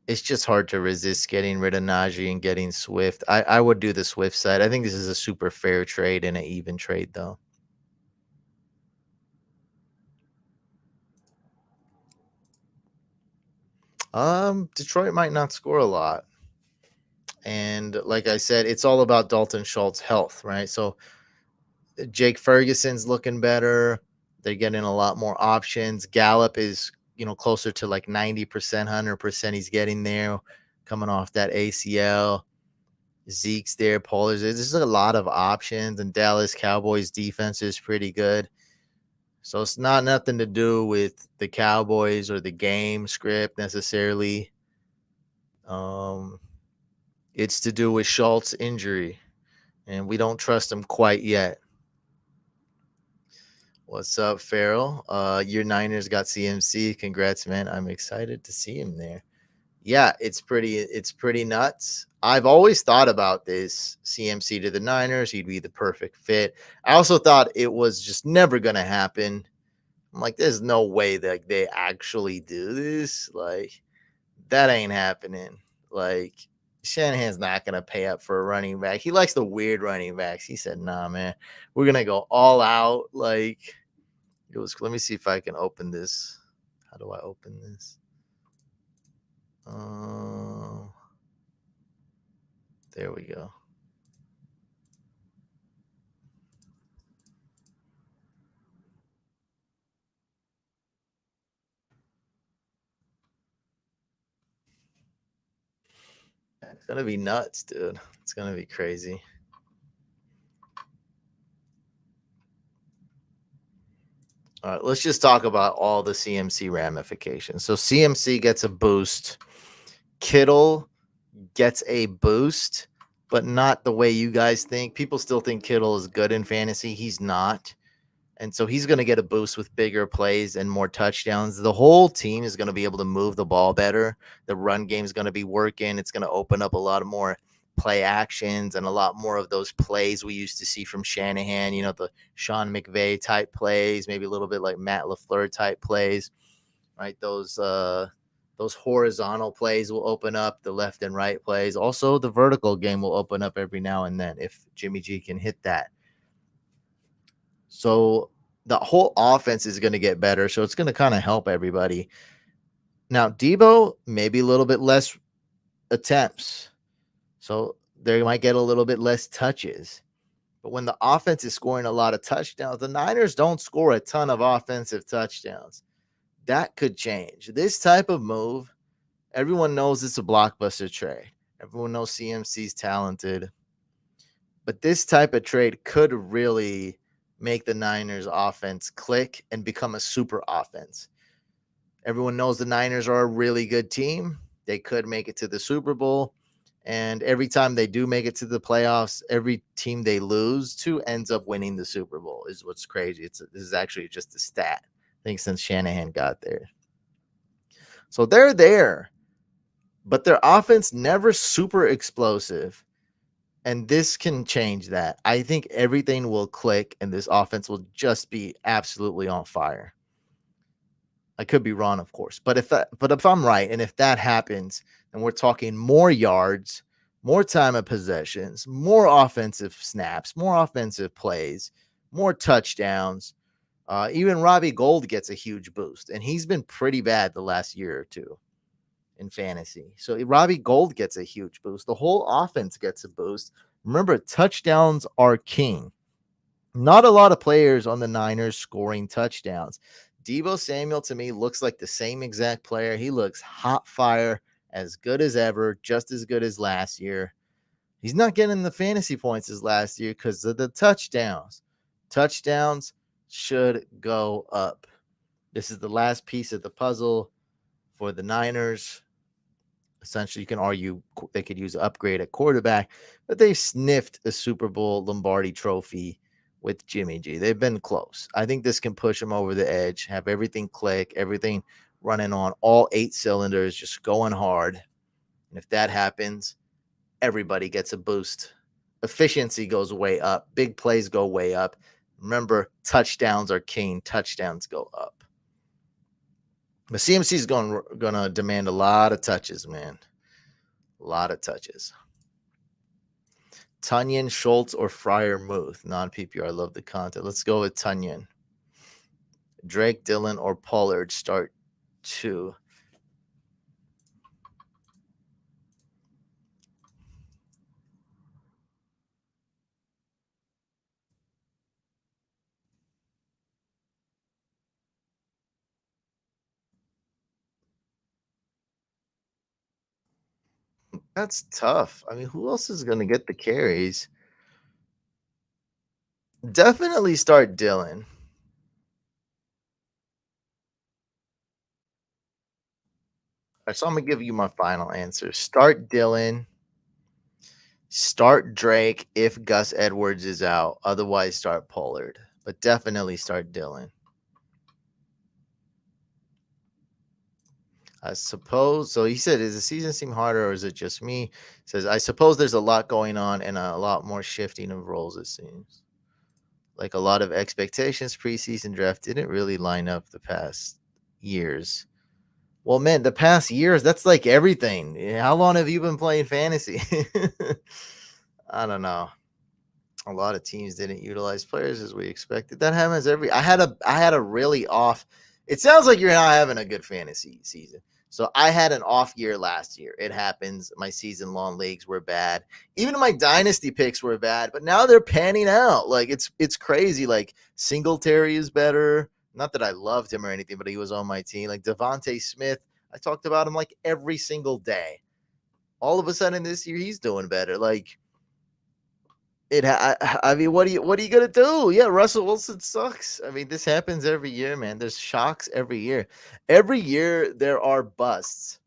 it's just hard to resist getting rid of Najee and getting Swift. I would do the Swift side. I think this is a super fair trade and an even trade, though. Detroit might not score a lot. And like I said, it's all about Dalton Schultz's health, right? So Jake Ferguson's looking better. They're getting a lot more options. Gallup is, closer to like 90%, 100%. He's getting there coming off that ACL. Zeke's there. Pollard's there. There's a lot of options, and Dallas Cowboys defense is pretty good. So it's not nothing to do with the Cowboys or the game script necessarily. Um, it's to do with Schultz's injury, and we don't trust him quite yet. What's up, Farrell? Your Niners got CMC. Congrats, man. I'm excited to see him there. Yeah, it's pretty nuts. I've always thought about this CMC to the Niners. He'd be the perfect fit. I also thought it was just never gonna happen. I'm like, there's no way that they actually do this. Like, that ain't happening. Like, Shanahan's not gonna pay up for a running back. He likes the weird running backs. He said, nah, man, we're gonna go all out. Like, it was. Let me see if I can open this. How do I open this? Uh, there we go. It's gonna be nuts, dude. It's gonna be crazy. All right, let's just talk about all the CMC ramifications. So CMC gets a boost. Kittle gets a boost, but not the way you guys think. People still think Kittle is good in fantasy. He's not. And so he's going to get a boost with bigger plays and more touchdowns. The whole team is going to be able to move the ball better. The run game is going to be working. It's going to open up a lot of more play actions and a lot more of those plays we used to see from Shanahan, the Sean McVay type plays, maybe a little bit like Matt LaFleur type plays, right? Those horizontal plays will open up, the left and right plays. Also, the vertical game will open up every now and then if Jimmy G can hit that. So the whole offense is going to get better. So it's going to kind of help everybody. Now, Debo, maybe a little bit less attempts. So they might get a little bit less touches. But when the offense is scoring a lot of touchdowns, the Niners don't score a ton of offensive touchdowns. That could change. This type of move, everyone knows it's a blockbuster trade. Everyone knows CMC's talented. But this type of trade could really make the Niners offense click and become a super offense. Everyone knows the Niners are a really good team. They could make it to the Super Bowl. And every time they do make it to the playoffs, every team they lose to ends up winning the Super Bowl, is what's crazy. This is actually just a stat, I think, since Shanahan got there. So they're there, but their offense never super explosive. And this can change that. I think everything will click and this offense will just be absolutely on fire. I could be wrong, of course, but if I'm right, and if that happens, then we're talking more yards, more time of possessions, more offensive snaps, more offensive plays, more touchdowns. Even Robbie Gold gets a huge boost, and he's been pretty bad the last year or two in fantasy. So Robbie Gold gets a huge boost. The whole offense gets a boost. Remember, touchdowns are king. Not a lot of players on the Niners scoring touchdowns. Deebo Samuel to me looks like the same exact player. He looks hot fire, as good as ever, just as good as last year. He's not getting the fantasy points as last year because of the touchdowns. Touchdowns should go up. This is the last piece of the puzzle for the Niners. Essentially, you can argue they could use an upgrade at quarterback, but they've sniffed a Super Bowl Lombardi trophy with Jimmy G. They've been close. I think this can push them over the edge, have everything click, everything running on all 8 cylinders, just going hard. And if that happens, everybody gets a boost. Efficiency goes way up. Big plays go way up. Remember, touchdowns are king. Touchdowns go up. But CMC is gonna demand a lot of touches, man. A lot of touches. Tunyon, Schultz, or Fryer Muth. Non-PPR. I love the content. Let's go with Tunyon. Drake, Dillon, or Pollard. Start 2. That's tough. I mean, who else is going to get the carries? Definitely start Dillon. So I'm going to give you my final answer. Start Dillon. Start Drake if Gus Edwards is out. Otherwise, start Pollard. But definitely start Dillon. I suppose. So he said, "Is the season seem harder, or is it just me?" He says, "I suppose there's a lot going on and a lot more shifting of roles. It seems like a lot of expectations preseason draft didn't really line up the past years." Well, man, the past years, that's like everything. How long have you been playing fantasy? I don't know. A lot of teams didn't utilize players as we expected. That happens every. I had a really off. It sounds like you're not having a good fantasy season. So I had an off year last year. It happens. My season long leagues were bad. Even my dynasty picks were bad, but now they're panning out. Like it's crazy. Like Singletary is better. Not that I loved him or anything, but he was on my team. Like Devontae Smith, I talked about him like every single day. All of a sudden this year he's doing better. Like I mean, what are you gonna do? Yeah, Russell Wilson sucks. I mean, this happens every year, man. There's shocks every year. Every year there are busts.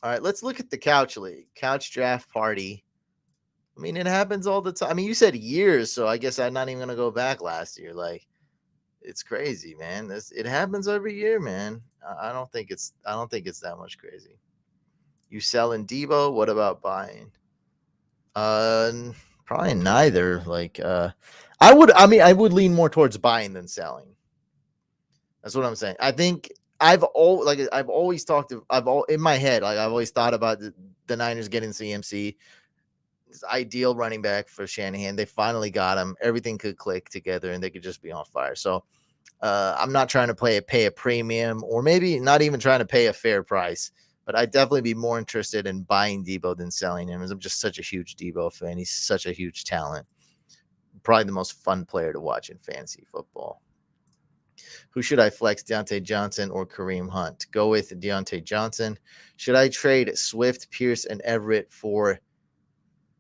All right, let's look at the couch league, couch draft party. I mean, it happens all the time. I mean, you said years, so I guess I'm not even gonna go back last year. Like, it's crazy, man. It happens every year, man. I don't think it's that much crazy. You selling Debo? What about buying? Probably neither. Like, I would lean more towards buying than selling. That's what I'm saying. I think I've always talked to I've all in my head, like I've always thought about the Niners getting CMC. It's ideal running back for Shanahan. They finally got him. Everything could click together and they could just be on fire. So I'm not trying to pay a premium, or maybe not even trying to pay a fair price. But I'd definitely be more interested in buying Debo than selling him, as I'm just such a huge Debo fan. He's such a huge talent. Probably the most fun player to watch in fantasy football. Who should I flex, Deontay Johnson or Kareem Hunt? Go with Deontay Johnson. Should I trade Swift, Pierce, and Everett for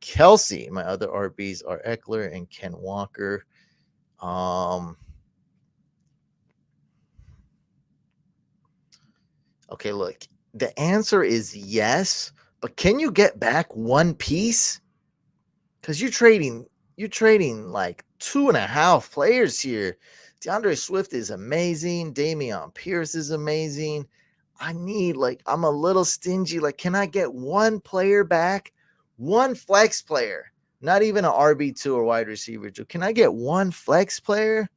Kelsey? My other RBs are Eckler and Ken Walker. Okay, look, the answer is yes, but can you get back one piece? Because you're trading like 2.5 players here. DeAndre Swift is amazing. Damian Pierce is amazing. I'm a little stingy. Like, can I get one player back? One flex player, not even an RB2 or wide receiver two. Can I get one flex player?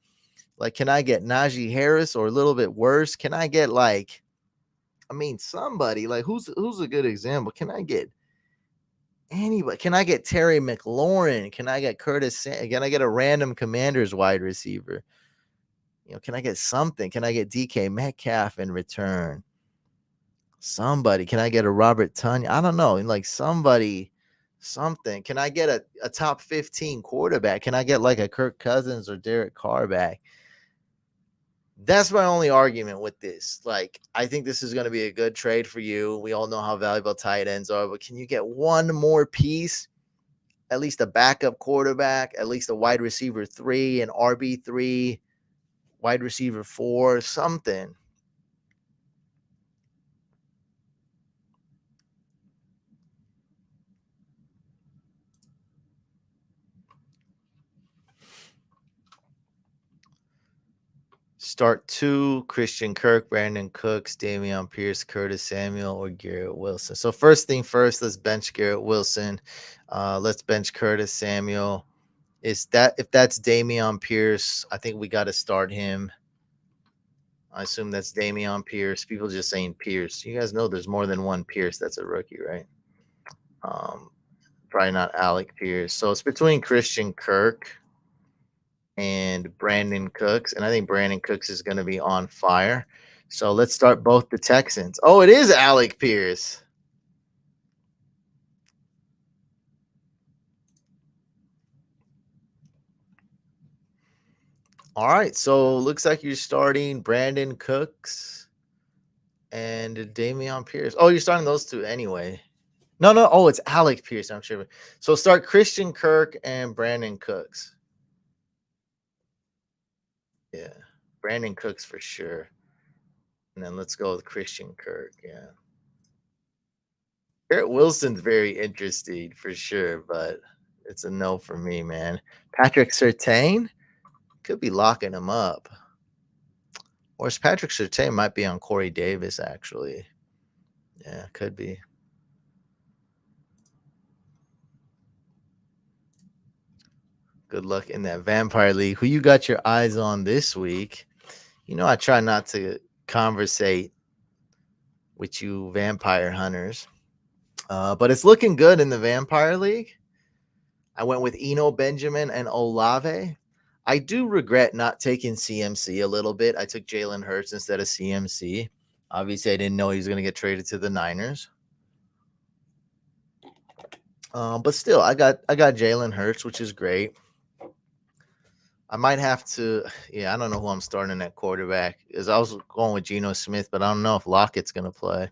Like, can I get Najee Harris or a little bit worse? Can I get somebody like who's a good example? Can I get anybody? Can I get Terry McLaurin? Can I get Can I get a random Commanders wide receiver? Can I get something? Can I get DK Metcalf in return? Somebody. Can I get a Robert Tunyon? I don't know. Like somebody, something. Can I get a top 15 quarterback? Can I get like a Kirk Cousins or Derek Carr back? That's my only argument with this. Like, I think this is going to be a good trade for you. We all know how valuable tight ends are, but can you get one more piece? At least a backup quarterback, at least a wide receiver 3, an RB3, wide receiver 4, something. Start 2, Christian Kirk, Brandon Cooks, Dameon Pierce, Curtis Samuel, or Garrett Wilson. So first thing first, let's bench Garrett Wilson. Let's bench Curtis Samuel. If that's Dameon Pierce, I think we got to start him. I assume that's Dameon Pierce. People just saying Pierce. You guys know there's more than one Pierce that's a rookie, right? Probably not Alec Pierce. So it's between Christian Kirk and Brandon Cooks, and I think Brandon Cooks is going to be on fire. So let's start both the Texans. Oh, it is Alec Pierce. All right, so looks like you're starting Brandon Cooks and Dameon Pierce. Oh, you're starting those two anyway. No. Oh, it's Alec Pierce. I'm sure. So start Christian Kirk and Brandon Cooks. Yeah, Brandon Cooks for sure. And then let's go with Christian Kirk. Yeah. Garrett Wilson's very interesting for sure, but it's a no for me, man. Patrick Surtain could be locking him up. Or Patrick Surtain might be on Corey Davis, actually. Yeah, could be. Good luck in that Vampire League. Who you got your eyes on this week? I try not to conversate with you vampire hunters. But it's looking good in the Vampire League. I went with Eno Benjamin and Olave. I do regret not taking CMC a little bit. I took Jalen Hurts instead of CMC. Obviously, I didn't know he was going to get traded to the Niners. But still, I got Jalen Hurts, which is great. I might have to. Yeah, I don't know who I'm starting at quarterback. Because I was going with Geno Smith, but I don't know if Lockett's going to play.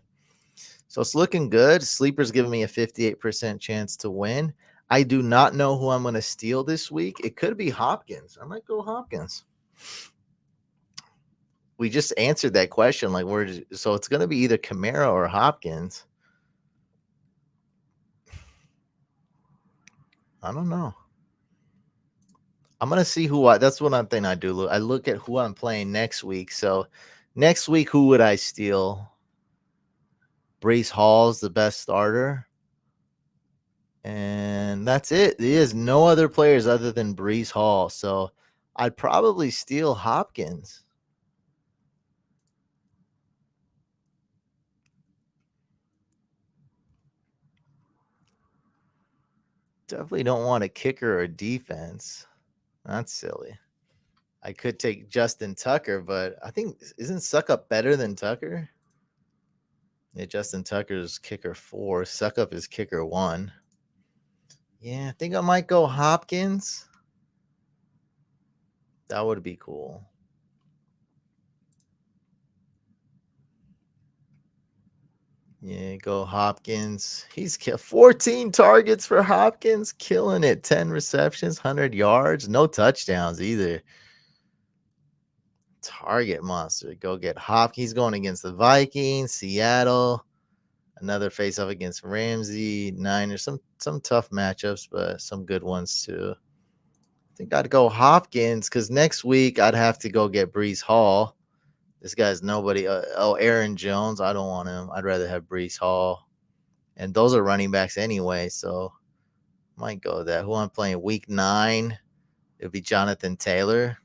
So it's looking good. Sleeper's giving me a 58% chance to win. I do not know who I'm going to steal this week. It could be Hopkins. I might go Hopkins. We just answered that question. So it's going to be either Kamara or Hopkins. I don't know. I'm going to see that's one thing I do. I look at who I'm playing next week. So next week, who would I steal? Brees Hall's the best starter. And that's it. There is no other players other than Brees Hall. So I'd probably steal Hopkins. Definitely don't want a kicker or defense. That's silly. I could take Justin Tucker, but I think isn't Suckup better than Tucker? Yeah, Justin Tucker's kicker 4. Suckup is kicker 1. Yeah, I think I might go Hopkins. That would be cool. Yeah, go Hopkins. He's 14 targets for Hopkins, killing it. 10 receptions, 100 yards, no touchdowns either. Target monster. Go get Hopkins. He's going against the Vikings, Seattle. Another face-off against Ramsey, Niners. Some tough matchups, but some good ones too. I think I'd go Hopkins because next week I'd have to go get Brees Hall. This guy's nobody. Aaron Jones. I don't want him. I'd rather have Brees Hall. And those are running backs anyway. So might go with that. Who I'm playing week 9? It'll be Jonathan Taylor.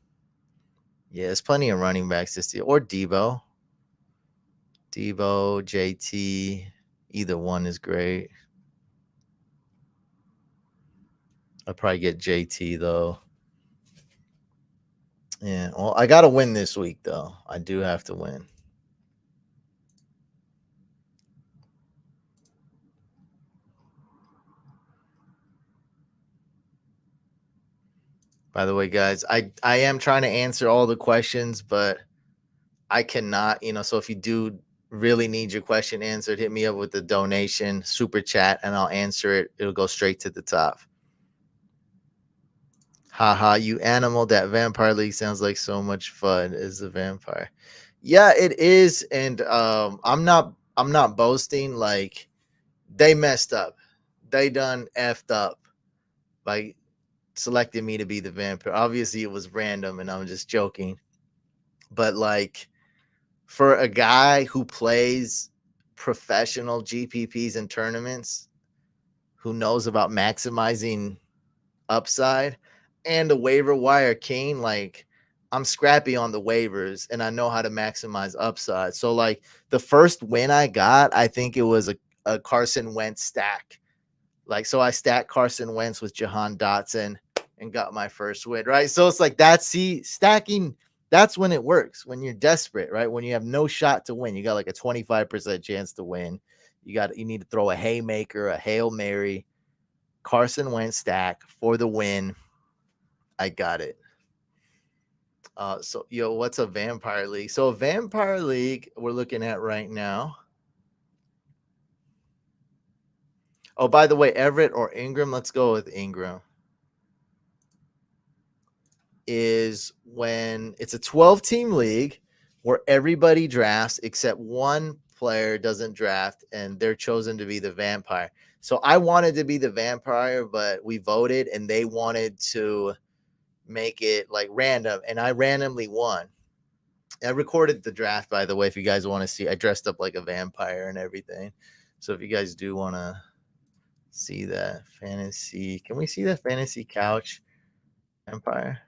Yeah, there's plenty of running backs this year. Or Debo. Debo, JT. Either one is great. I'll probably get JT though. Yeah, well, I got to win this week though. I do have to win. By the way, guys, I am trying to answer all the questions, but I cannot, so if you do really need your question answered, hit me up with the donation super chat and I'll answer it. It'll go straight to the top. Haha, you animal. That Vampire League sounds like so much fun as a vampire. Yeah, it is. And I'm not boasting. Like, they messed up. They done effed up by selecting me to be the vampire. Obviously it was random and I'm just joking. But like, for a guy who plays professional GPPs and tournaments, who knows about maximizing upside and a waiver wire king, like, I'm scrappy on the waivers and I know how to maximize upside. So like, the first win I got, I think it was a Carson Wentz stack. Like, so I stacked Carson Wentz with Jahan Dotson and got my first win, right? So it's like that. See, stacking, that's when it works. When you're desperate, right? When you have no shot to win, you got like a 25% chance to win. You need to throw a haymaker, a Hail Mary, Carson Wentz stack for the win. I got it. So what's a Vampire League? So a Vampire League we're looking at right now. Oh, by the way, Everett or Ingram, let's go with Ingram. Is when it's a 12-team league where everybody drafts except one player doesn't draft and they're chosen to be the vampire. So I wanted to be the vampire, but we voted and they wanted to make it like random and I randomly won. I recorded the draft, by the way, if you guys want to see. I dressed up like a vampire and everything. So if you guys do want to see that fantasy, can we see that fantasy couch vampire?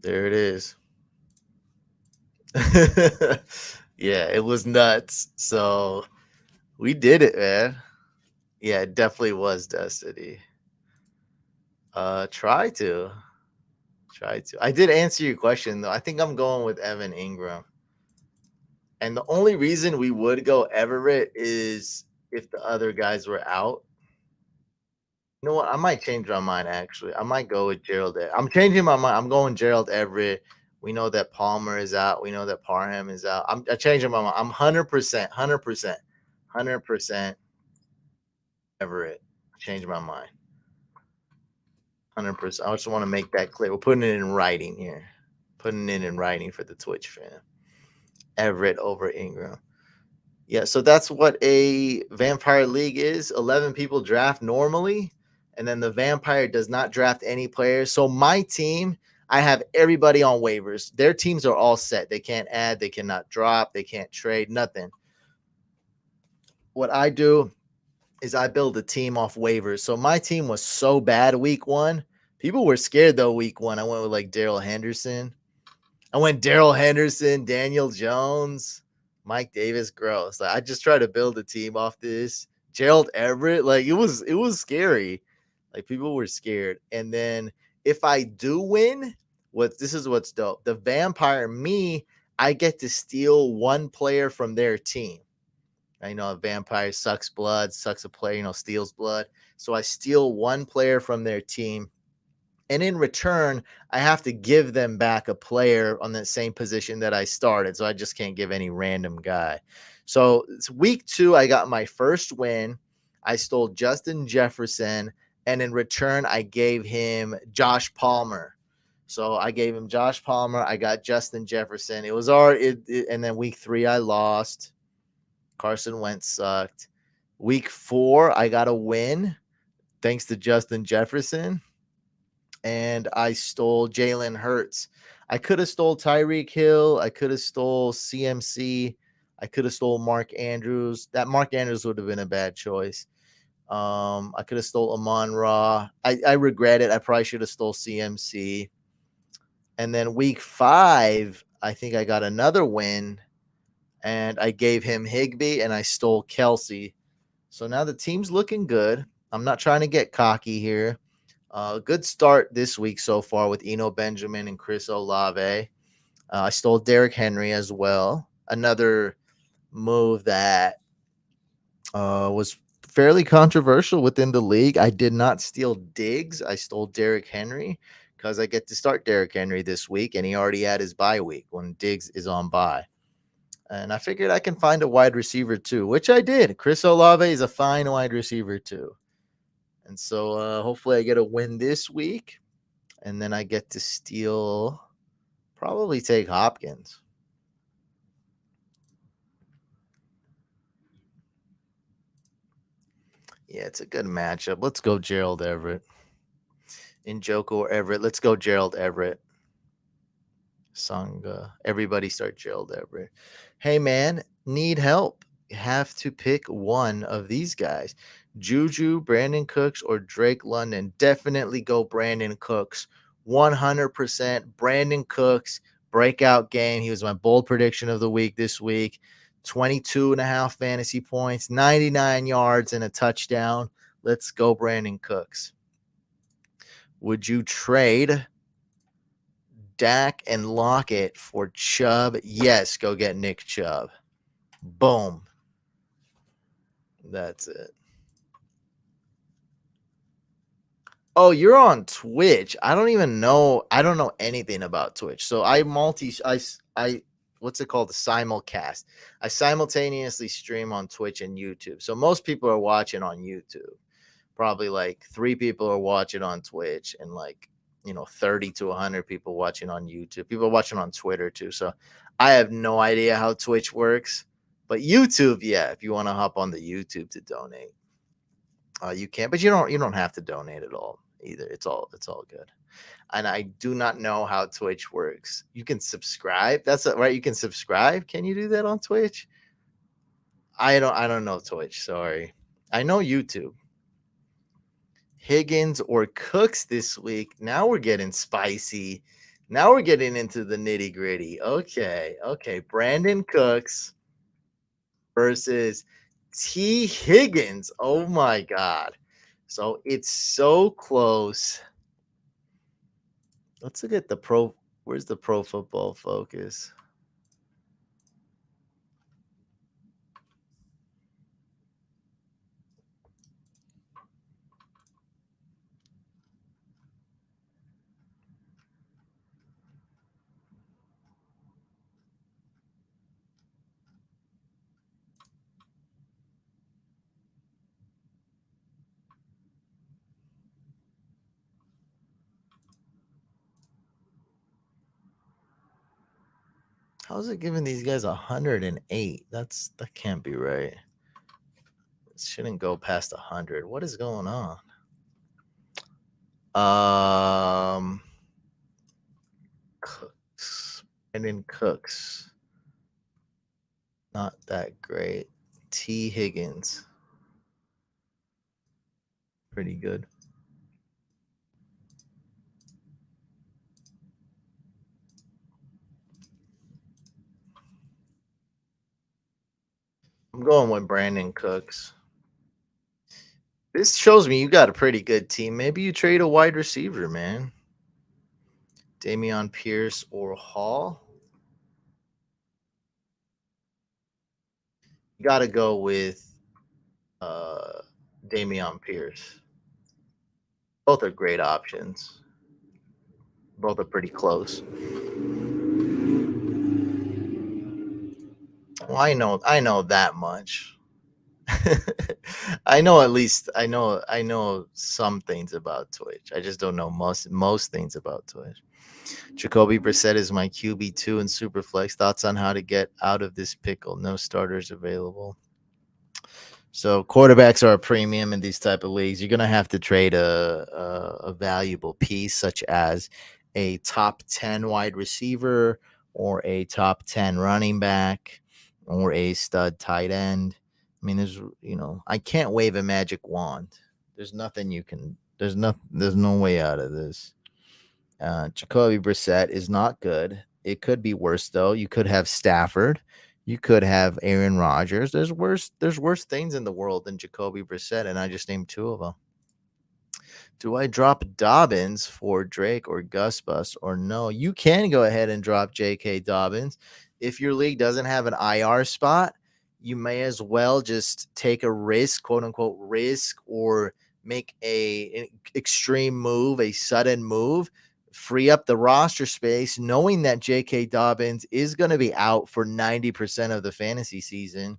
There it is. Yeah, it was nuts. So we did it, man. Yeah, it definitely was destiny. Try to. I did answer your question though. I think I'm going with Evan Ingram. And the only reason we would go Everett is if the other guys were out. You know what? I might change my mind actually. I might go with Gerald. I'm changing my mind. I'm going Gerald Everett. We know that Palmer is out. We know that Parham is out. I'm changing my mind. I'm 100%, 100%, 100% Everett. Change my mind. 100%. I just want to make that clear. We're putting it in writing here. Putting it in writing for the Twitch fan. Everett over Ingram. Yeah, so that's what a Vampire League is. 11 people draft normally, and then the Vampire does not draft any players. So my team, I have everybody on waivers. Their teams are all set. They can't add, they cannot drop, they can't trade, nothing. What I do is I build a team off waivers. So my team was so bad week 1. People were scared though week 1. I went with like Darrell Henderson. Daniel Jones, Mike Davis, gross. Like, I just try to build a team off this. Gerald Everett, like it was scary. Like people were scared. And then if I do win, this is what's dope. The vampire, me, I get to steal one player from their team. I know a vampire sucks blood, sucks a player, steals blood. So I steal one player from their team. And in return, I have to give them back a player on the same position that I started. So I just can't give any random guy. So it's week 2, I got my first win. I stole Justin Jefferson. And in return, I gave him Josh Palmer. So I gave him Josh Palmer. I got Justin Jefferson. It was already, and then week 3, I lost. Carson Wentz sucked. Week 4, I got a win thanks to Justin Jefferson, and I stole Jalen Hurts. I could have stole Tyreek Hill. I could have stole CMC. I could have stole Mark Andrews. That Mark Andrews would have been a bad choice. I could have stole Amon Ra. I regret it. I probably should have stole CMC. And then week 5, I think I got another win, and I gave him Higbee, and I stole Kelsey. So now the team's looking good. I'm not trying to get cocky here. Good start this week so far with Eno Benjamin and Chris Olave. I stole Derrick Henry as well. Another move that was fairly controversial within the league. I did not steal Diggs. I stole Derrick Henry because I get to start Derrick Henry this week, and he already had his bye week when Diggs is on bye. And I figured I can find a wide receiver too, which I did. Chris Olave is a fine wide receiver too. And so hopefully I get a win this week, and then I get to steal, probably take Hopkins. Yeah, it's a good matchup. Let's go Gerald Everett. Njoku or Everett. Let's go Gerald Everett. Sangha. Everybody start Gerald Everett. Hey, man, need help. You have to pick one of these guys. Juju, Brandon Cooks, or Drake London. Definitely go Brandon Cooks. 100% Brandon Cooks. Breakout game. He was my bold prediction of the week this week. 22.5 fantasy points, 99 yards, and a touchdown. Let's go Brandon Cooks. Would you trade Dak and Lockett for Chubb? Yes, go get Nick Chubb. Boom. That's it. Oh, you're on Twitch. I don't even know. I don't know anything about Twitch. So I what's it called? The simulcast. I simultaneously stream on Twitch and YouTube. So most people are watching on YouTube. Probably like 3 people are watching on Twitch, and like 30 to 100 people watching on YouTube. People are watching on Twitter too. So I have no idea how Twitch works, but YouTube, yeah, if you want to hop on the YouTube to donate, you can, but you don't have to donate at all either. It's all good. And I do not know how Twitch works. You can subscribe. That's right. You can subscribe. Can you do that on Twitch? I don't know Twitch. Sorry. I know YouTube. Higgins or Cooks this week. Now we're getting spicy. Now we're getting into the nitty gritty. Okay. Brandon Cooks versus T. Higgins. Oh my God. So it's so close. Let's look at the pro. Where's the Pro Football Focus? How's it giving these guys 108? That can't be right. It shouldn't go past 100. What is going on? Cooks. Brandon Cooks. Not that great. T. Higgins. Pretty good. I'm going with Brandon Cooks. This shows me you got a pretty good team. Maybe you trade a wide receiver, man. Dameon Pierce or Hall. You got to go with Dameon Pierce. Both are great options. Both are pretty close. Well, I know that much. I know some things about Twitch. I just don't know most things about Twitch. Jacoby Brissett is my QB2 in Superflex. Thoughts on how to get out of this pickle? No starters available. So quarterbacks are a premium in these type of leagues. You're gonna have to trade a valuable piece such as a top 10 wide receiver or a top 10 running back or a stud tight end. I mean, I can't wave a magic wand. There's no way out of this. Jacoby Brissett is not good. It could be worse though. You could have Stafford. You could have Aaron Rodgers. There's worse things in the world than Jacoby Brissett, and I just named two of them. Do I drop Dobbins for Drake or Gus Bus or no? You can go ahead and drop J.K. Dobbins. If your league doesn't have an IR spot, you may as well just take a risk, quote unquote risk, or make an extreme move, a sudden move, free up the roster space, knowing that J.K. Dobbins is going to be out for 90% of the fantasy season.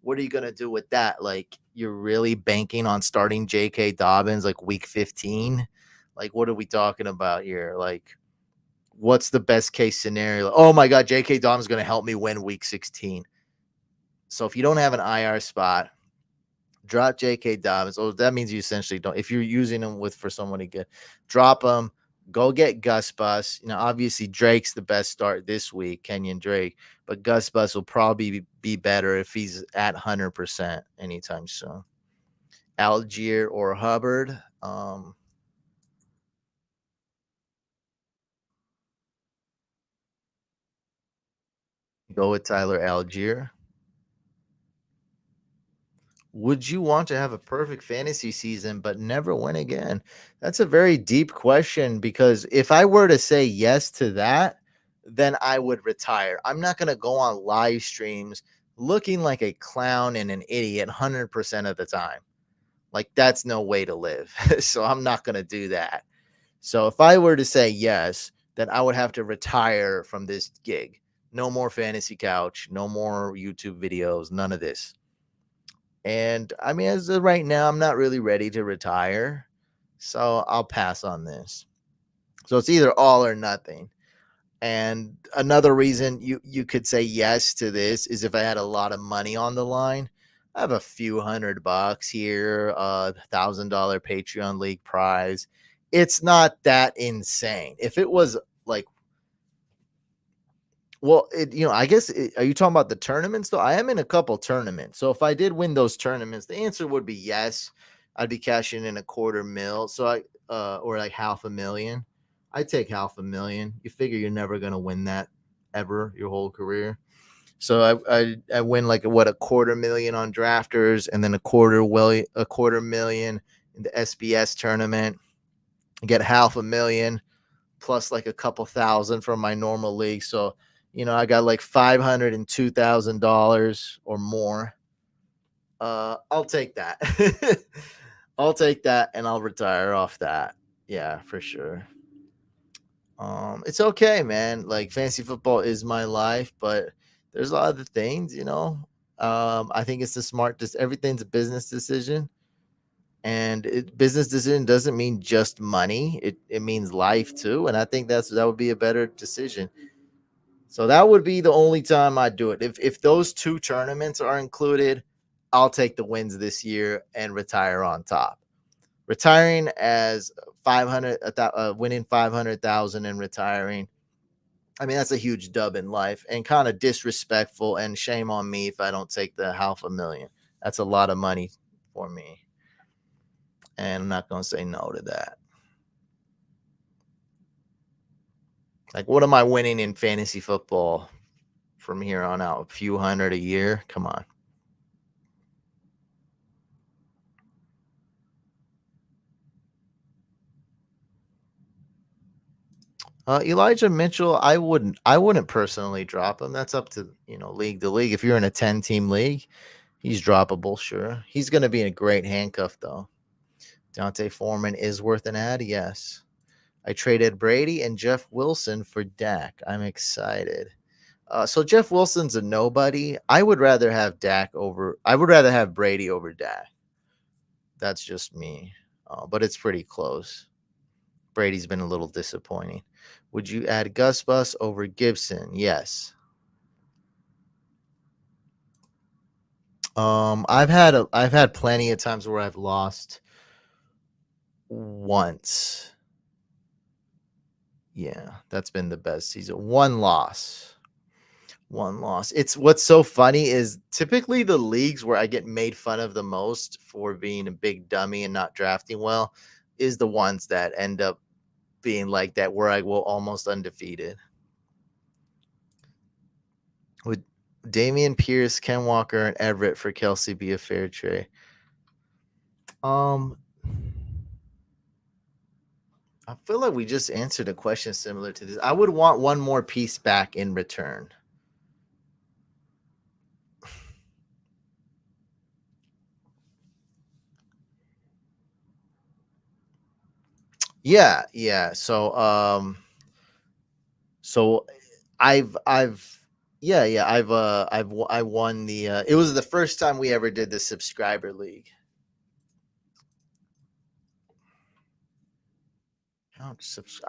What are you going to do with that? Like, you're really banking on starting J.K. Dobbins like week 15? Like, what are we talking about here? Like, what's the best case scenario? Oh my God, J.K. Dobbins is going to help me win week 16. So if you don't have an IR spot, drop J.K. Dobbins. Oh, that means you essentially don't. If you're using him for someone to get, drop him. Go get Gus Bus. Obviously Drake's the best start this week, Kenyon Drake, but Gus Bus will probably be better if he's at 100% anytime soon. Algier or Hubbard. Go with Tyler Algier. Would you want to have a perfect fantasy season but never win again? That's a very deep question, because if I were to say yes to that, then I would retire. I'm not going to go on live streams looking like a clown and an idiot 100% of the time. Like, that's no way to live. So I'm not going to do that. So if I were to say yes, then I would have to retire from this gig. No more fantasy couch, no more YouTube videos, none of this. And I mean, as of right now, I'm not really ready to retire. So I'll pass on this. So it's either all or nothing. And another reason you could say yes to this is if I had a lot of money on the line. I have a few $100 here, $1,000 Patreon league prize. It's not that insane. If it was like, well, I guess, are you talking about the tournaments though? I am in a couple tournaments. So if I did win those tournaments, the answer would be yes. I'd be cashing in a quarter mil. So or like half a million. I'd take half a million. You figure you're never going to win that ever your whole career. So I win like a quarter million on drafters, and then a quarter million in the SBS tournament. Get half a million plus like a couple thousand from my normal league. So, I got like $502,000 or more. I'll take that. I'll take that and I'll retire off that. Yeah, for sure. It's okay, man. Like, fantasy football is my life, but there's a lot of things. I think it's a smart. Just everything's a business decision, and business decision doesn't mean just money. It means life too, and I think that would be a better decision. So that would be the only time I do it. If those two tournaments are included, I'll take the wins this year and retire on top. Retiring as 500, winning 500,000 and retiring. I mean, that's a huge dub in life and kind of disrespectful. And shame on me if I don't take the half a million. That's a lot of money for me, and I'm not going to say no to that. Like, what am I winning in fantasy football from here on out? A few hundred a year? Come on. Elijah Mitchell, I wouldn't personally drop him. That's up to, league to league. If you're in a 10-team league, he's droppable, sure. He's going to be in a great handcuff, though. Dante Foreman is worth an ad, yes. I traded Brady and Jeff Wilson for Dak. I'm excited. So Jeff Wilson's a nobody. I would rather have Brady over Dak. That's just me. But it's pretty close. Brady's been a little disappointing. Would you add Gus Bus over Gibson? Yes. I've had plenty of times where I've lost once. Yeah, that's been the best season. One loss. One loss. It's what's so funny is typically the leagues where I get made fun of the most for being a big dummy and not drafting well is the ones that end up being like that where I will almost undefeated. Would Damian Pierce, Ken Walker, and Everett for Kelsey be a fair trade? Um I feel like we just answered a question similar to this. I would want one more piece back in return. Yeah, yeah. So I've yeah, yeah, I won the it was the first time we ever did the subscriber league. I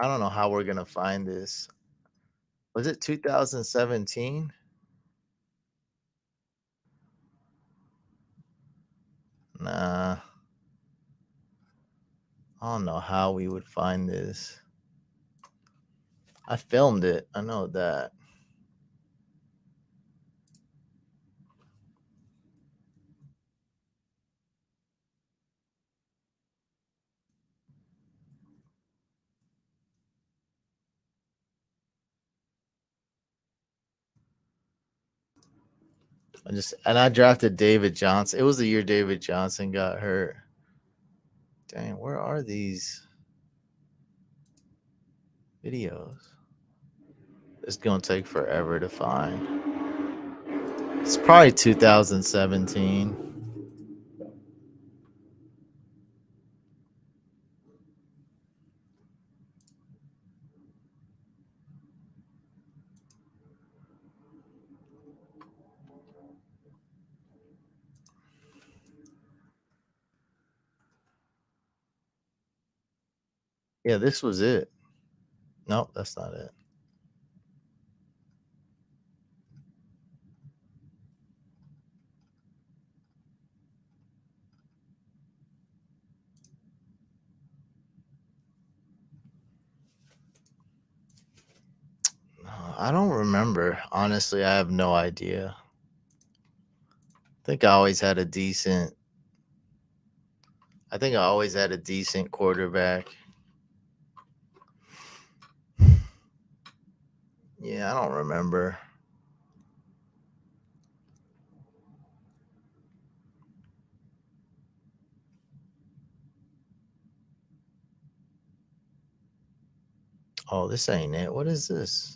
don't know how we're going to find this. Was it 2017? Nah. I don't know how we would find this. I filmed it. I know that. I drafted David Johnson. It was the year David Johnson got hurt. Dang, where are these videos? It's gonna take forever to find. It's probably 2017. Yeah, this was it. Nope, that's not it. I don't remember. Honestly, I have no idea. Think I always had a decent I think I always had a decent quarterback. Yeah, I don't remember. Oh, this ain't it. What is this?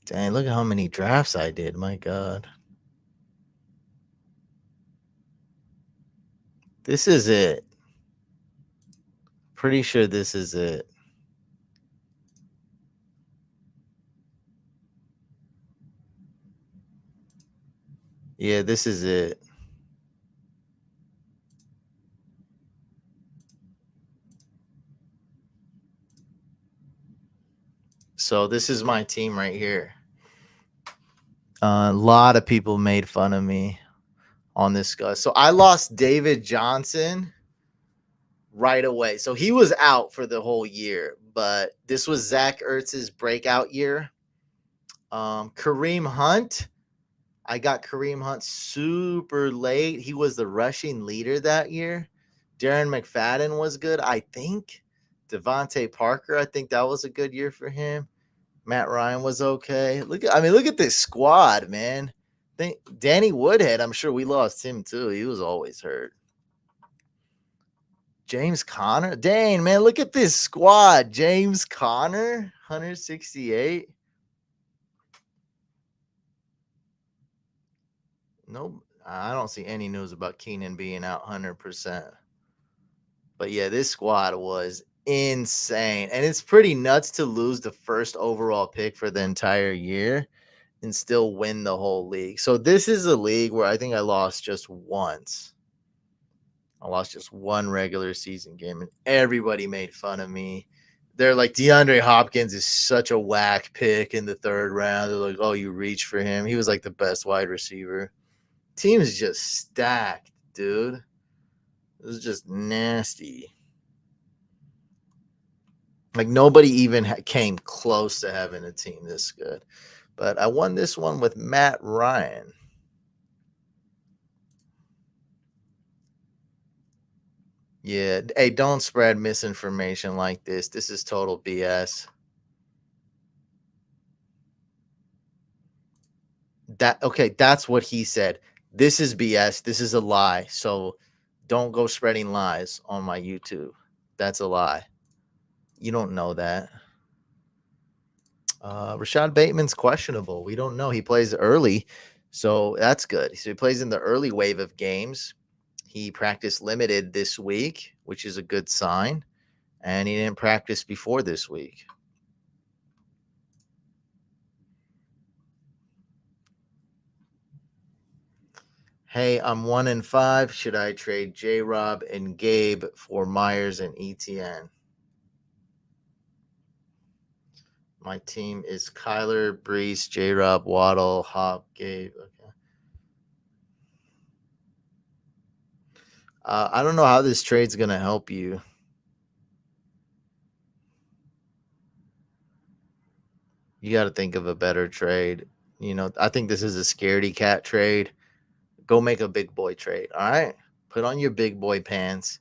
Dang, look at how many drafts I did. My God. This is it. Pretty sure this is it. Yeah, this is it. So this is my team right here. A lot of people made fun of me on this guy. So I lost David Johnson right away. So he was out for the whole year, but this was Zach Ertz's breakout year. Kareem Hunt, I got Kareem Hunt super late. He was the rushing leader that year. Darren McFadden was good, I think. Devontae Parker, I think that was a good year for him. Matt Ryan was okay. Look at this squad, man. Think Danny Woodhead, I'm sure we lost him too. He was always hurt. James Conner. Dang, man, look at this squad. James Conner, 168. Nope. I don't see any news about Keenan being out 100%. But yeah, this squad was insane. And it's pretty nuts to lose the first overall pick for the entire year and still win the whole league. So this is a league where I think I lost just once. I lost just one regular season game, and everybody made fun of me. They're like, DeAndre Hopkins is such a whack pick in the third round. They're like, oh, you reach for him. He was like the best wide receiver. Team is just stacked, dude. It was just nasty. Like nobody even came close to having a team this good. But I won this one with Matt Ryan. Yeah. Hey, don't spread misinformation like this. This is total BS. That's what he said. This is BS. This is a lie. So don't go spreading lies on my YouTube. That's a lie. You don't know that. Rashad Bateman's questionable. We don't know. He plays early, so that's good. So he plays in the early wave of games. He practiced limited this week, which is a good sign, and he didn't practice before this week. Hey, I'm 1-5. Should I trade J-Rob and Gabe for Myers and ETN? My team is Kyler, Brees, J-Rob, Waddle, Hop, Gabe. Okay. I don't know how this trade's going to help you. You got to think of a better trade. I think this is a scaredy cat trade. Go make a big boy trade. All right. Put on your big boy pants.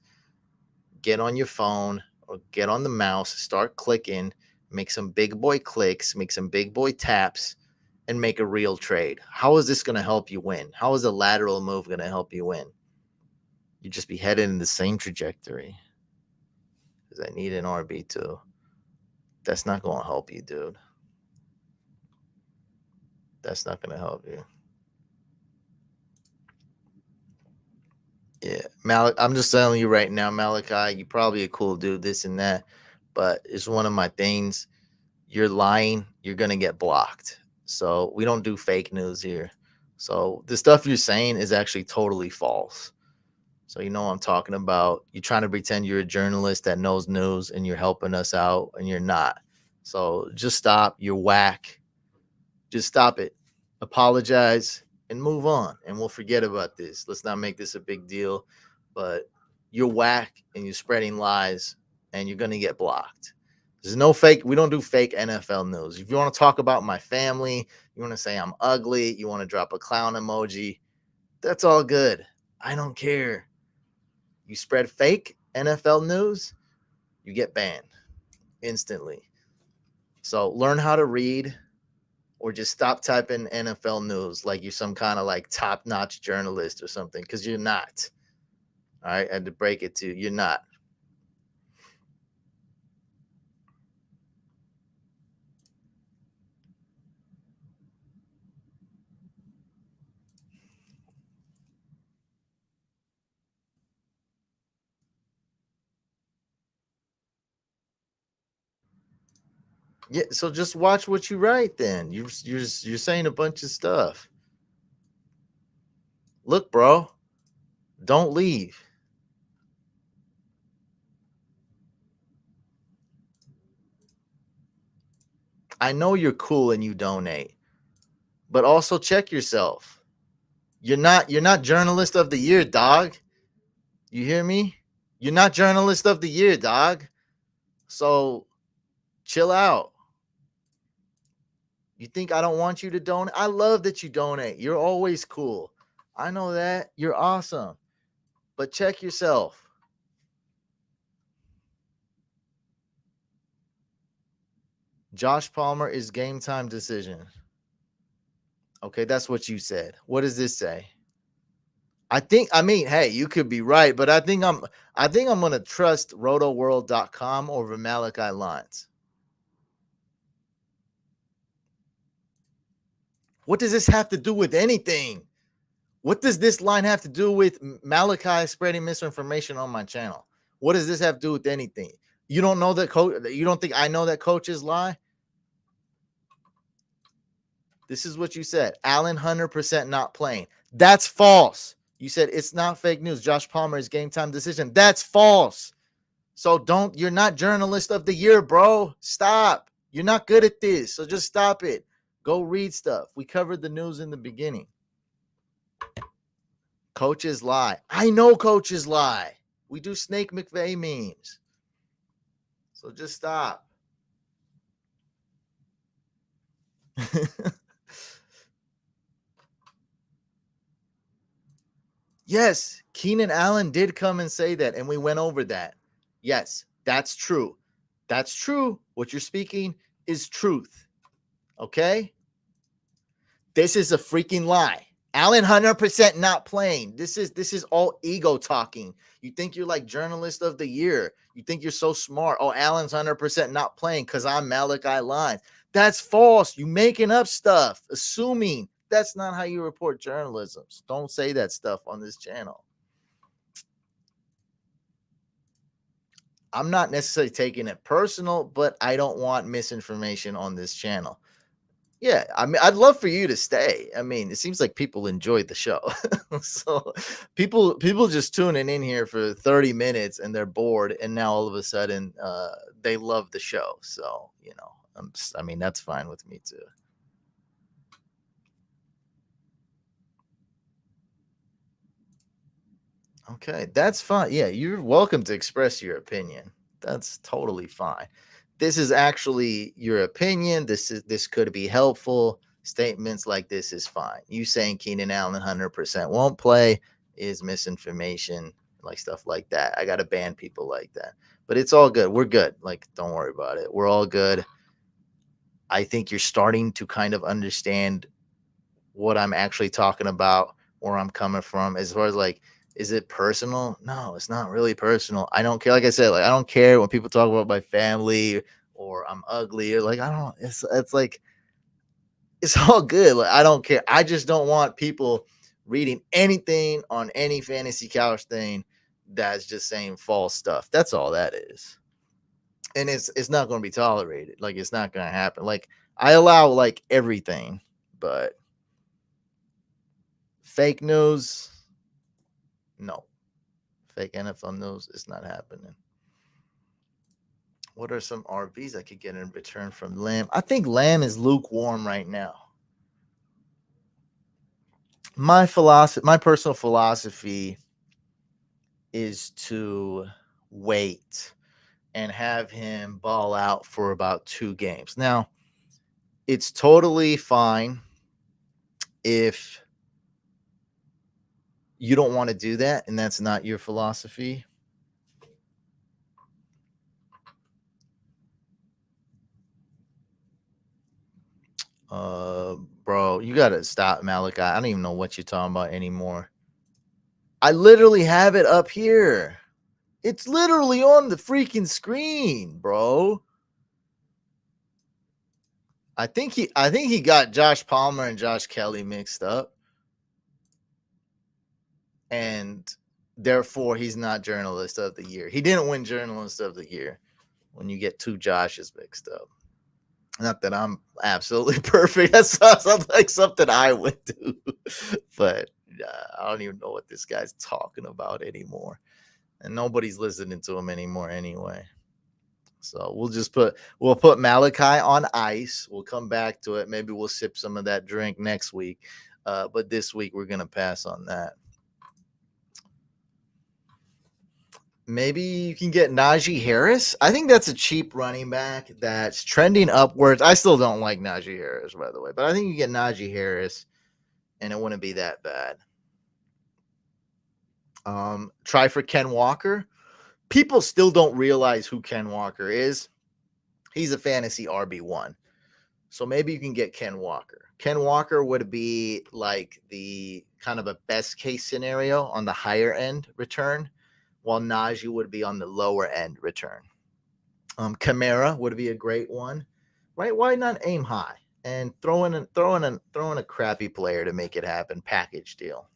Get on your phone or get on the mouse. Start clicking. Make some big boy clicks. Make some big boy taps and make a real trade. How is this going to help you win? How is a lateral move going to help you win? You just be headed in the same trajectory. Because I need an RB2. That's not going to help you, dude. That's not going to help you. Yeah, I'm just telling you right now, Malachi, you're probably a cool dude, this and that, but it's one of my things. You're lying, you're gonna get blocked. So we don't do fake news here. So the stuff you're saying is actually totally false. So you know what I'm talking about. You're trying to pretend you're a journalist that knows news and you're helping us out, and you're not. So just stop. You're whack. Just stop it. Apologize and move on, and we'll forget about this. Let's not make this a big deal. But you're whack and you're spreading lies, and you're gonna get blocked. There's no fake. We don't do fake NFL news. If you want to talk about my family, you want to say I'm ugly, you want to drop a clown emoji, that's all good. I don't care. You spread fake NFL news, you get banned instantly. So learn how to read, or just stop typing NFL news like you're some kind of like top-notch journalist or something, because you're not. All right, I had to break it to you. You're not. Yeah, so just watch what you write then. You're saying a bunch of stuff. Look, bro, don't leave. I know you're cool and you donate, but also check yourself. You're not journalist of the year, dog. You hear me? You're not journalist of the year, dog. So chill out. You think I don't want you to donate? I love that you donate. You're always cool. I know that. You're awesome. But check yourself. Josh Palmer is game time decision. Okay, that's what you said. What does this say? Hey, you could be right, but I think I'm gonna trust rotoworld.com over Malachi Lines. What does this have to do with anything? What does this line have to do with Malachi spreading misinformation on my channel? What does this have to do with anything? You don't know that coach. You don't think I know that coaches lie? This is what you said. Allen 100% not playing. That's false. You said it's not fake news. Josh Palmer is game time decision. That's false. So you're not journalist of the year, bro. Stop. You're not good at this. So just stop it. Go read stuff. We covered the news in the beginning. Coaches lie. I know coaches lie. We do Snake McVay memes. So just stop. Yes, Keenan Allen did come and say that, and we went over that. Yes, that's true. That's true. What you're speaking is truth. Okay? This is a freaking lie. Allen 100% not playing. This is all ego talking. You think you're like journalist of the year. You think you're so smart. Oh, Allen's 100% not playing because I'm Malachi Lyons. That's false. You making up stuff, assuming. That's not how you report journalism. So don't say that stuff on this channel. I'm not necessarily taking it personal, but I don't want misinformation on this channel. Yeah, I mean, I'd love for you to stay. I mean, it seems like people enjoyed the show. So people just tuning in here for 30 minutes and they're bored, and now all of a sudden they love the show. So, I mean, that's fine with me too. Okay, that's fine. Yeah, you're welcome to express your opinion. That's totally fine. This is actually your opinion. This could be helpful. Statements like this is fine. You saying Keenan Allen 100% won't play is misinformation, like stuff like that. I got to ban people like that. But it's all good. We're good. Like, don't worry about it. We're all good. I think you're starting to kind of understand what I'm actually talking about, where I'm coming from, as far as like, is it personal? No, it's not really personal. I don't care. Like I said, like I don't care when people talk about my family or I'm ugly or like I don't. It's like it's all good. Like I don't care. I just don't want people reading anything on any fantasy couch thing that's just saying false stuff. That's all that is. And it's not going to be tolerated. Like it's not going to happen. Like I allow like everything, but fake news, no. Fake NFL news is not happening. What are some RBs I could get in return from Lamb? I think Lamb is lukewarm right now. My personal philosophy is to wait and have him ball out for about 2 games. Now, it's totally fine if you don't want to do that and that's not your philosophy. Bro, you gotta stop, Malachi. I don't even know what you're talking about anymore. I literally have it up here. It's literally on the freaking screen, bro. I think he got Josh Palmer and Josh Kelly mixed up. And therefore he's not journalist of the year. He didn't win journalist of the year when you get 2 Joshes mixed up. Not that I'm absolutely perfect. That sounds like something I would do. But I don't even know what this guy's talking about anymore. And nobody's listening to him anymore anyway. So we'll put Malachi on ice. We'll come back to it. Maybe we'll sip some of that drink next week. But this week we're gonna pass on that. Maybe you can get Najee Harris. I think that's a cheap running back that's trending upwards. I still don't like Najee Harris, by the way, but I think you get Najee Harris, and it wouldn't be that bad. Try for Ken Walker. People still don't realize who Ken Walker is. He's a fantasy RB1. So maybe you can get Ken Walker. Ken Walker would be like the kind of a best case scenario on the higher end return, while Najee would be on the lower end return. Kamara would be a great one, right? Why not aim high and throw in a crappy player to make it happen? Package deal.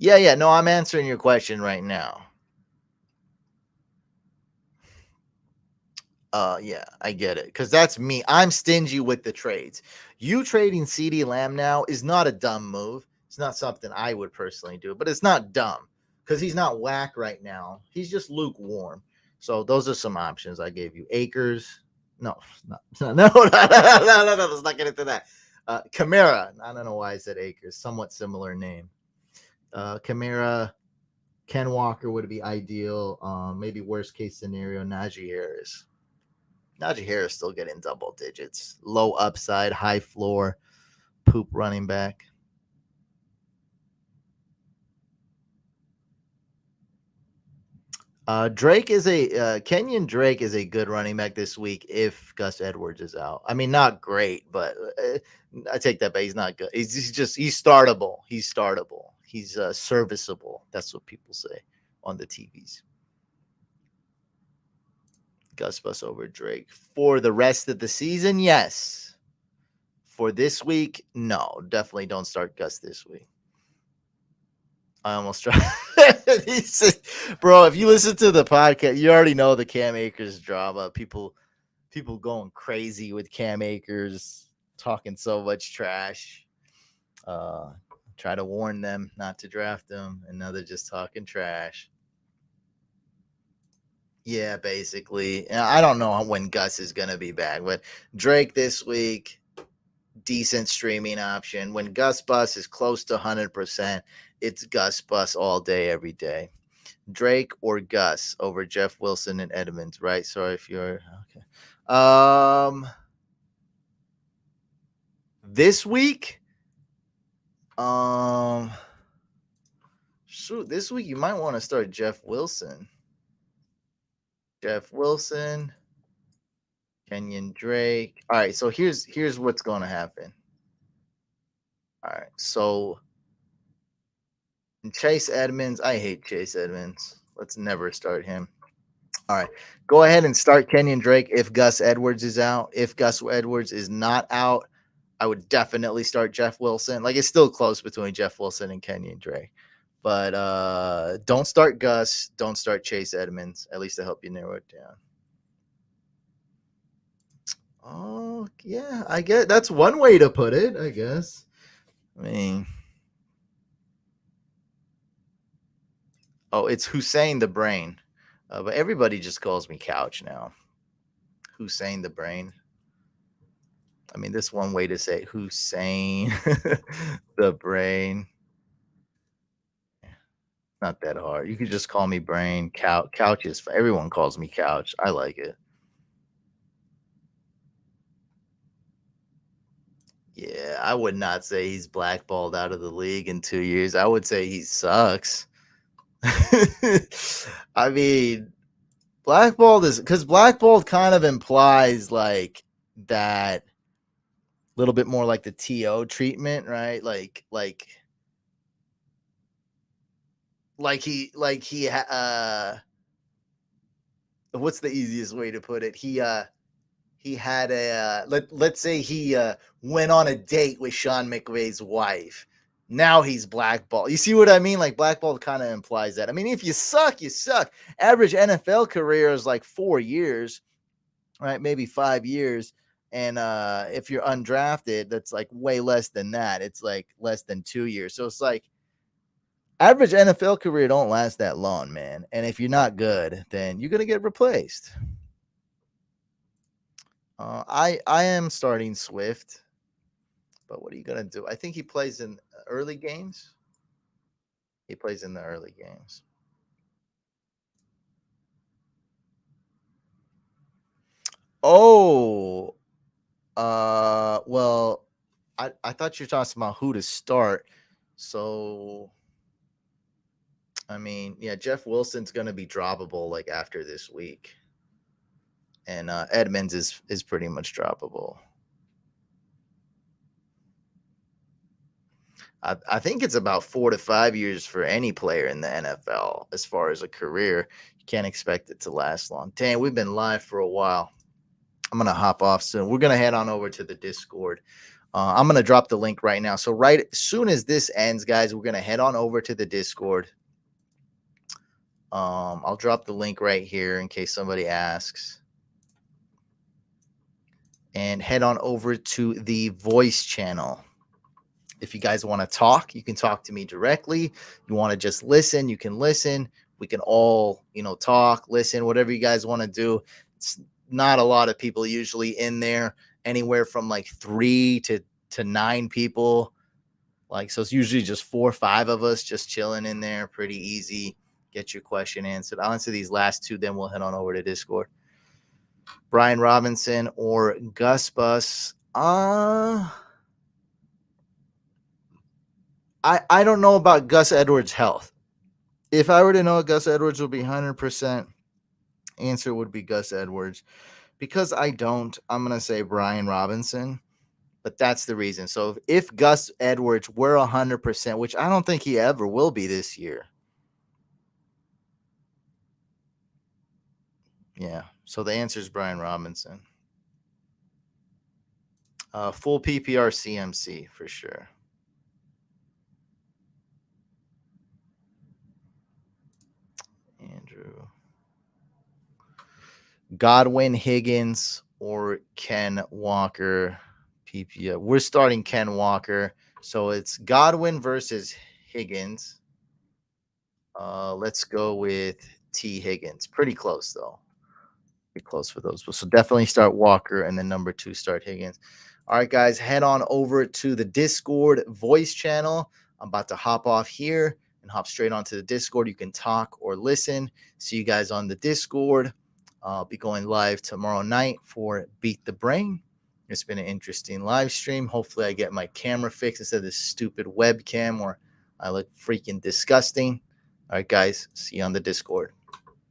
Yeah. No, I'm answering your question right now. Yeah, I get it. Because that's me. I'm stingy with the trades. You trading CD Lamb now is not a dumb move. It's not something I would personally do, but it's not dumb because he's not whack right now. He's just lukewarm. So those are some options I gave you. Akers. No, no. Let's not get into that. Kamara. I don't know why I said Akers. Somewhat similar name. Kamara. Ken Walker would be ideal. Maybe worst case scenario, Najee Harris. Najee Harris still getting double digits. Low upside, high floor, poop running back. Drake is Kenyon Drake is a good running back this week if Gus Edwards is out. I mean, not great, but I take that back. He's not good. He's startable. He's startable. He's serviceable. That's what people say on the TVs. Gus Bus over Drake for the rest of the season. Yes. For this week, no, definitely don't start Gus this week. I almost tried. Bro, if you listen to the podcast, you already know the Cam Akers drama. People going crazy with Cam Akers, talking so much trash. Uh, try to warn them not to draft him, and now they're just talking trash. Yeah, basically. I don't know when Gus is gonna be back, but Drake this week, decent streaming option. When Gus Bus is close to 100%, it's Gus Bus all day, every day. Drake or Gus over Jeff Wilson and Edmonds, right? Sorry if you're okay. This week, um, shoot, this week you might want to start Jeff Wilson. Jeff Wilson, Kenyon Drake. All right, so here's what's going to happen. All right, so Chase Edmonds, I hate Chase Edmonds. Let's never start him. All right. Go ahead and start Kenyon Drake if Gus Edwards is out. If Gus Edwards is not out, I would definitely start Jeff Wilson. Like, it's still close between Jeff Wilson and Kenyon Drake. But don't start Gus. Don't start Chase Edmonds. At least to help you narrow it down. Oh, yeah. I get that's one way to put it, I guess. I mean, oh, it's Hussein the Brain. But everybody just calls me Couch now. Hussein the Brain. I mean, this one way to say Hussein the Brain. Not that hard. You could just call me Brain. Couch is everyone calls me Couch. I like it. Yeah, I would not say he's blackballed out of the league in 2 years. I would say he sucks. I mean, blackballed is because blackballed kind of implies like that little bit more like the TO treatment, right? Like he what's the easiest way to put it? He had a let's say he went on a date with Sean McVay's wife. Now he's blackballed. You see what I mean? Like blackballed kind of implies that. I mean, if you suck, you suck. Average NFL career is like 4 years, right? Maybe 5 years. And if you're undrafted, that's like way less than that. It's like less than 2 years. So it's like average NFL career don't last that long, man. And if you're not good, then you're gonna get replaced. I am starting Swift, but what are you gonna do? I think he plays in early games. He plays in the early games. Oh, well, I thought you were talking about who to start. So, I mean, yeah, Jeff Wilson's gonna be droppable like after this week, and Edmonds is pretty much droppable. I think it's about 4 to 5 years for any player in the NFL as far as a career. You can't expect it to last long. Damn, we've been live for a while. I'm gonna hop off soon. We're gonna head on over to the Discord. I'm going to drop the link right now. So right as soon as this ends, guys, we're going to head on over to the Discord. I'll drop the link right here in case somebody asks. And head on over to the voice channel. If you guys want to talk, you can talk to me directly. You want to just listen, you can listen. We can all, talk, listen, whatever you guys want to do. It's not a lot of people usually in there, anywhere from like 3 to 9 people. So it's usually just 4 or 5 of us just chilling in there. Pretty easy. Get your question answered. I'll answer these last 2, then we'll head on over to Discord. Brian Robinson or Gus Bus? I don't know about Gus Edwards' health. If I were to know Gus Edwards would be 100%, answer would be Gus Edwards. Because I don't, I'm going to say Brian Robinson. But that's the reason. So if Gus Edwards were 100%, which I don't think he ever will be this year. Yeah. So the answer is Brian Robinson. Full PPR CMC for sure. Andrew. Godwin, Higgins, or Ken Walker PPR. We're starting Ken Walker. So it's Godwin versus Higgins. Let's go with T. Higgins. Pretty close, though. Pretty close for those. So definitely start Walker, and then number 2, start Higgins. All right, guys, head on over to the Discord voice channel. I'm about to hop off here and hop straight onto the Discord. You can talk or listen. See you guys on the Discord. I'll be going live tomorrow night for Beat the Brain. It's been an interesting live stream. Hopefully I get my camera fixed instead of this stupid webcam where I look freaking disgusting. All right, guys, see you on the Discord.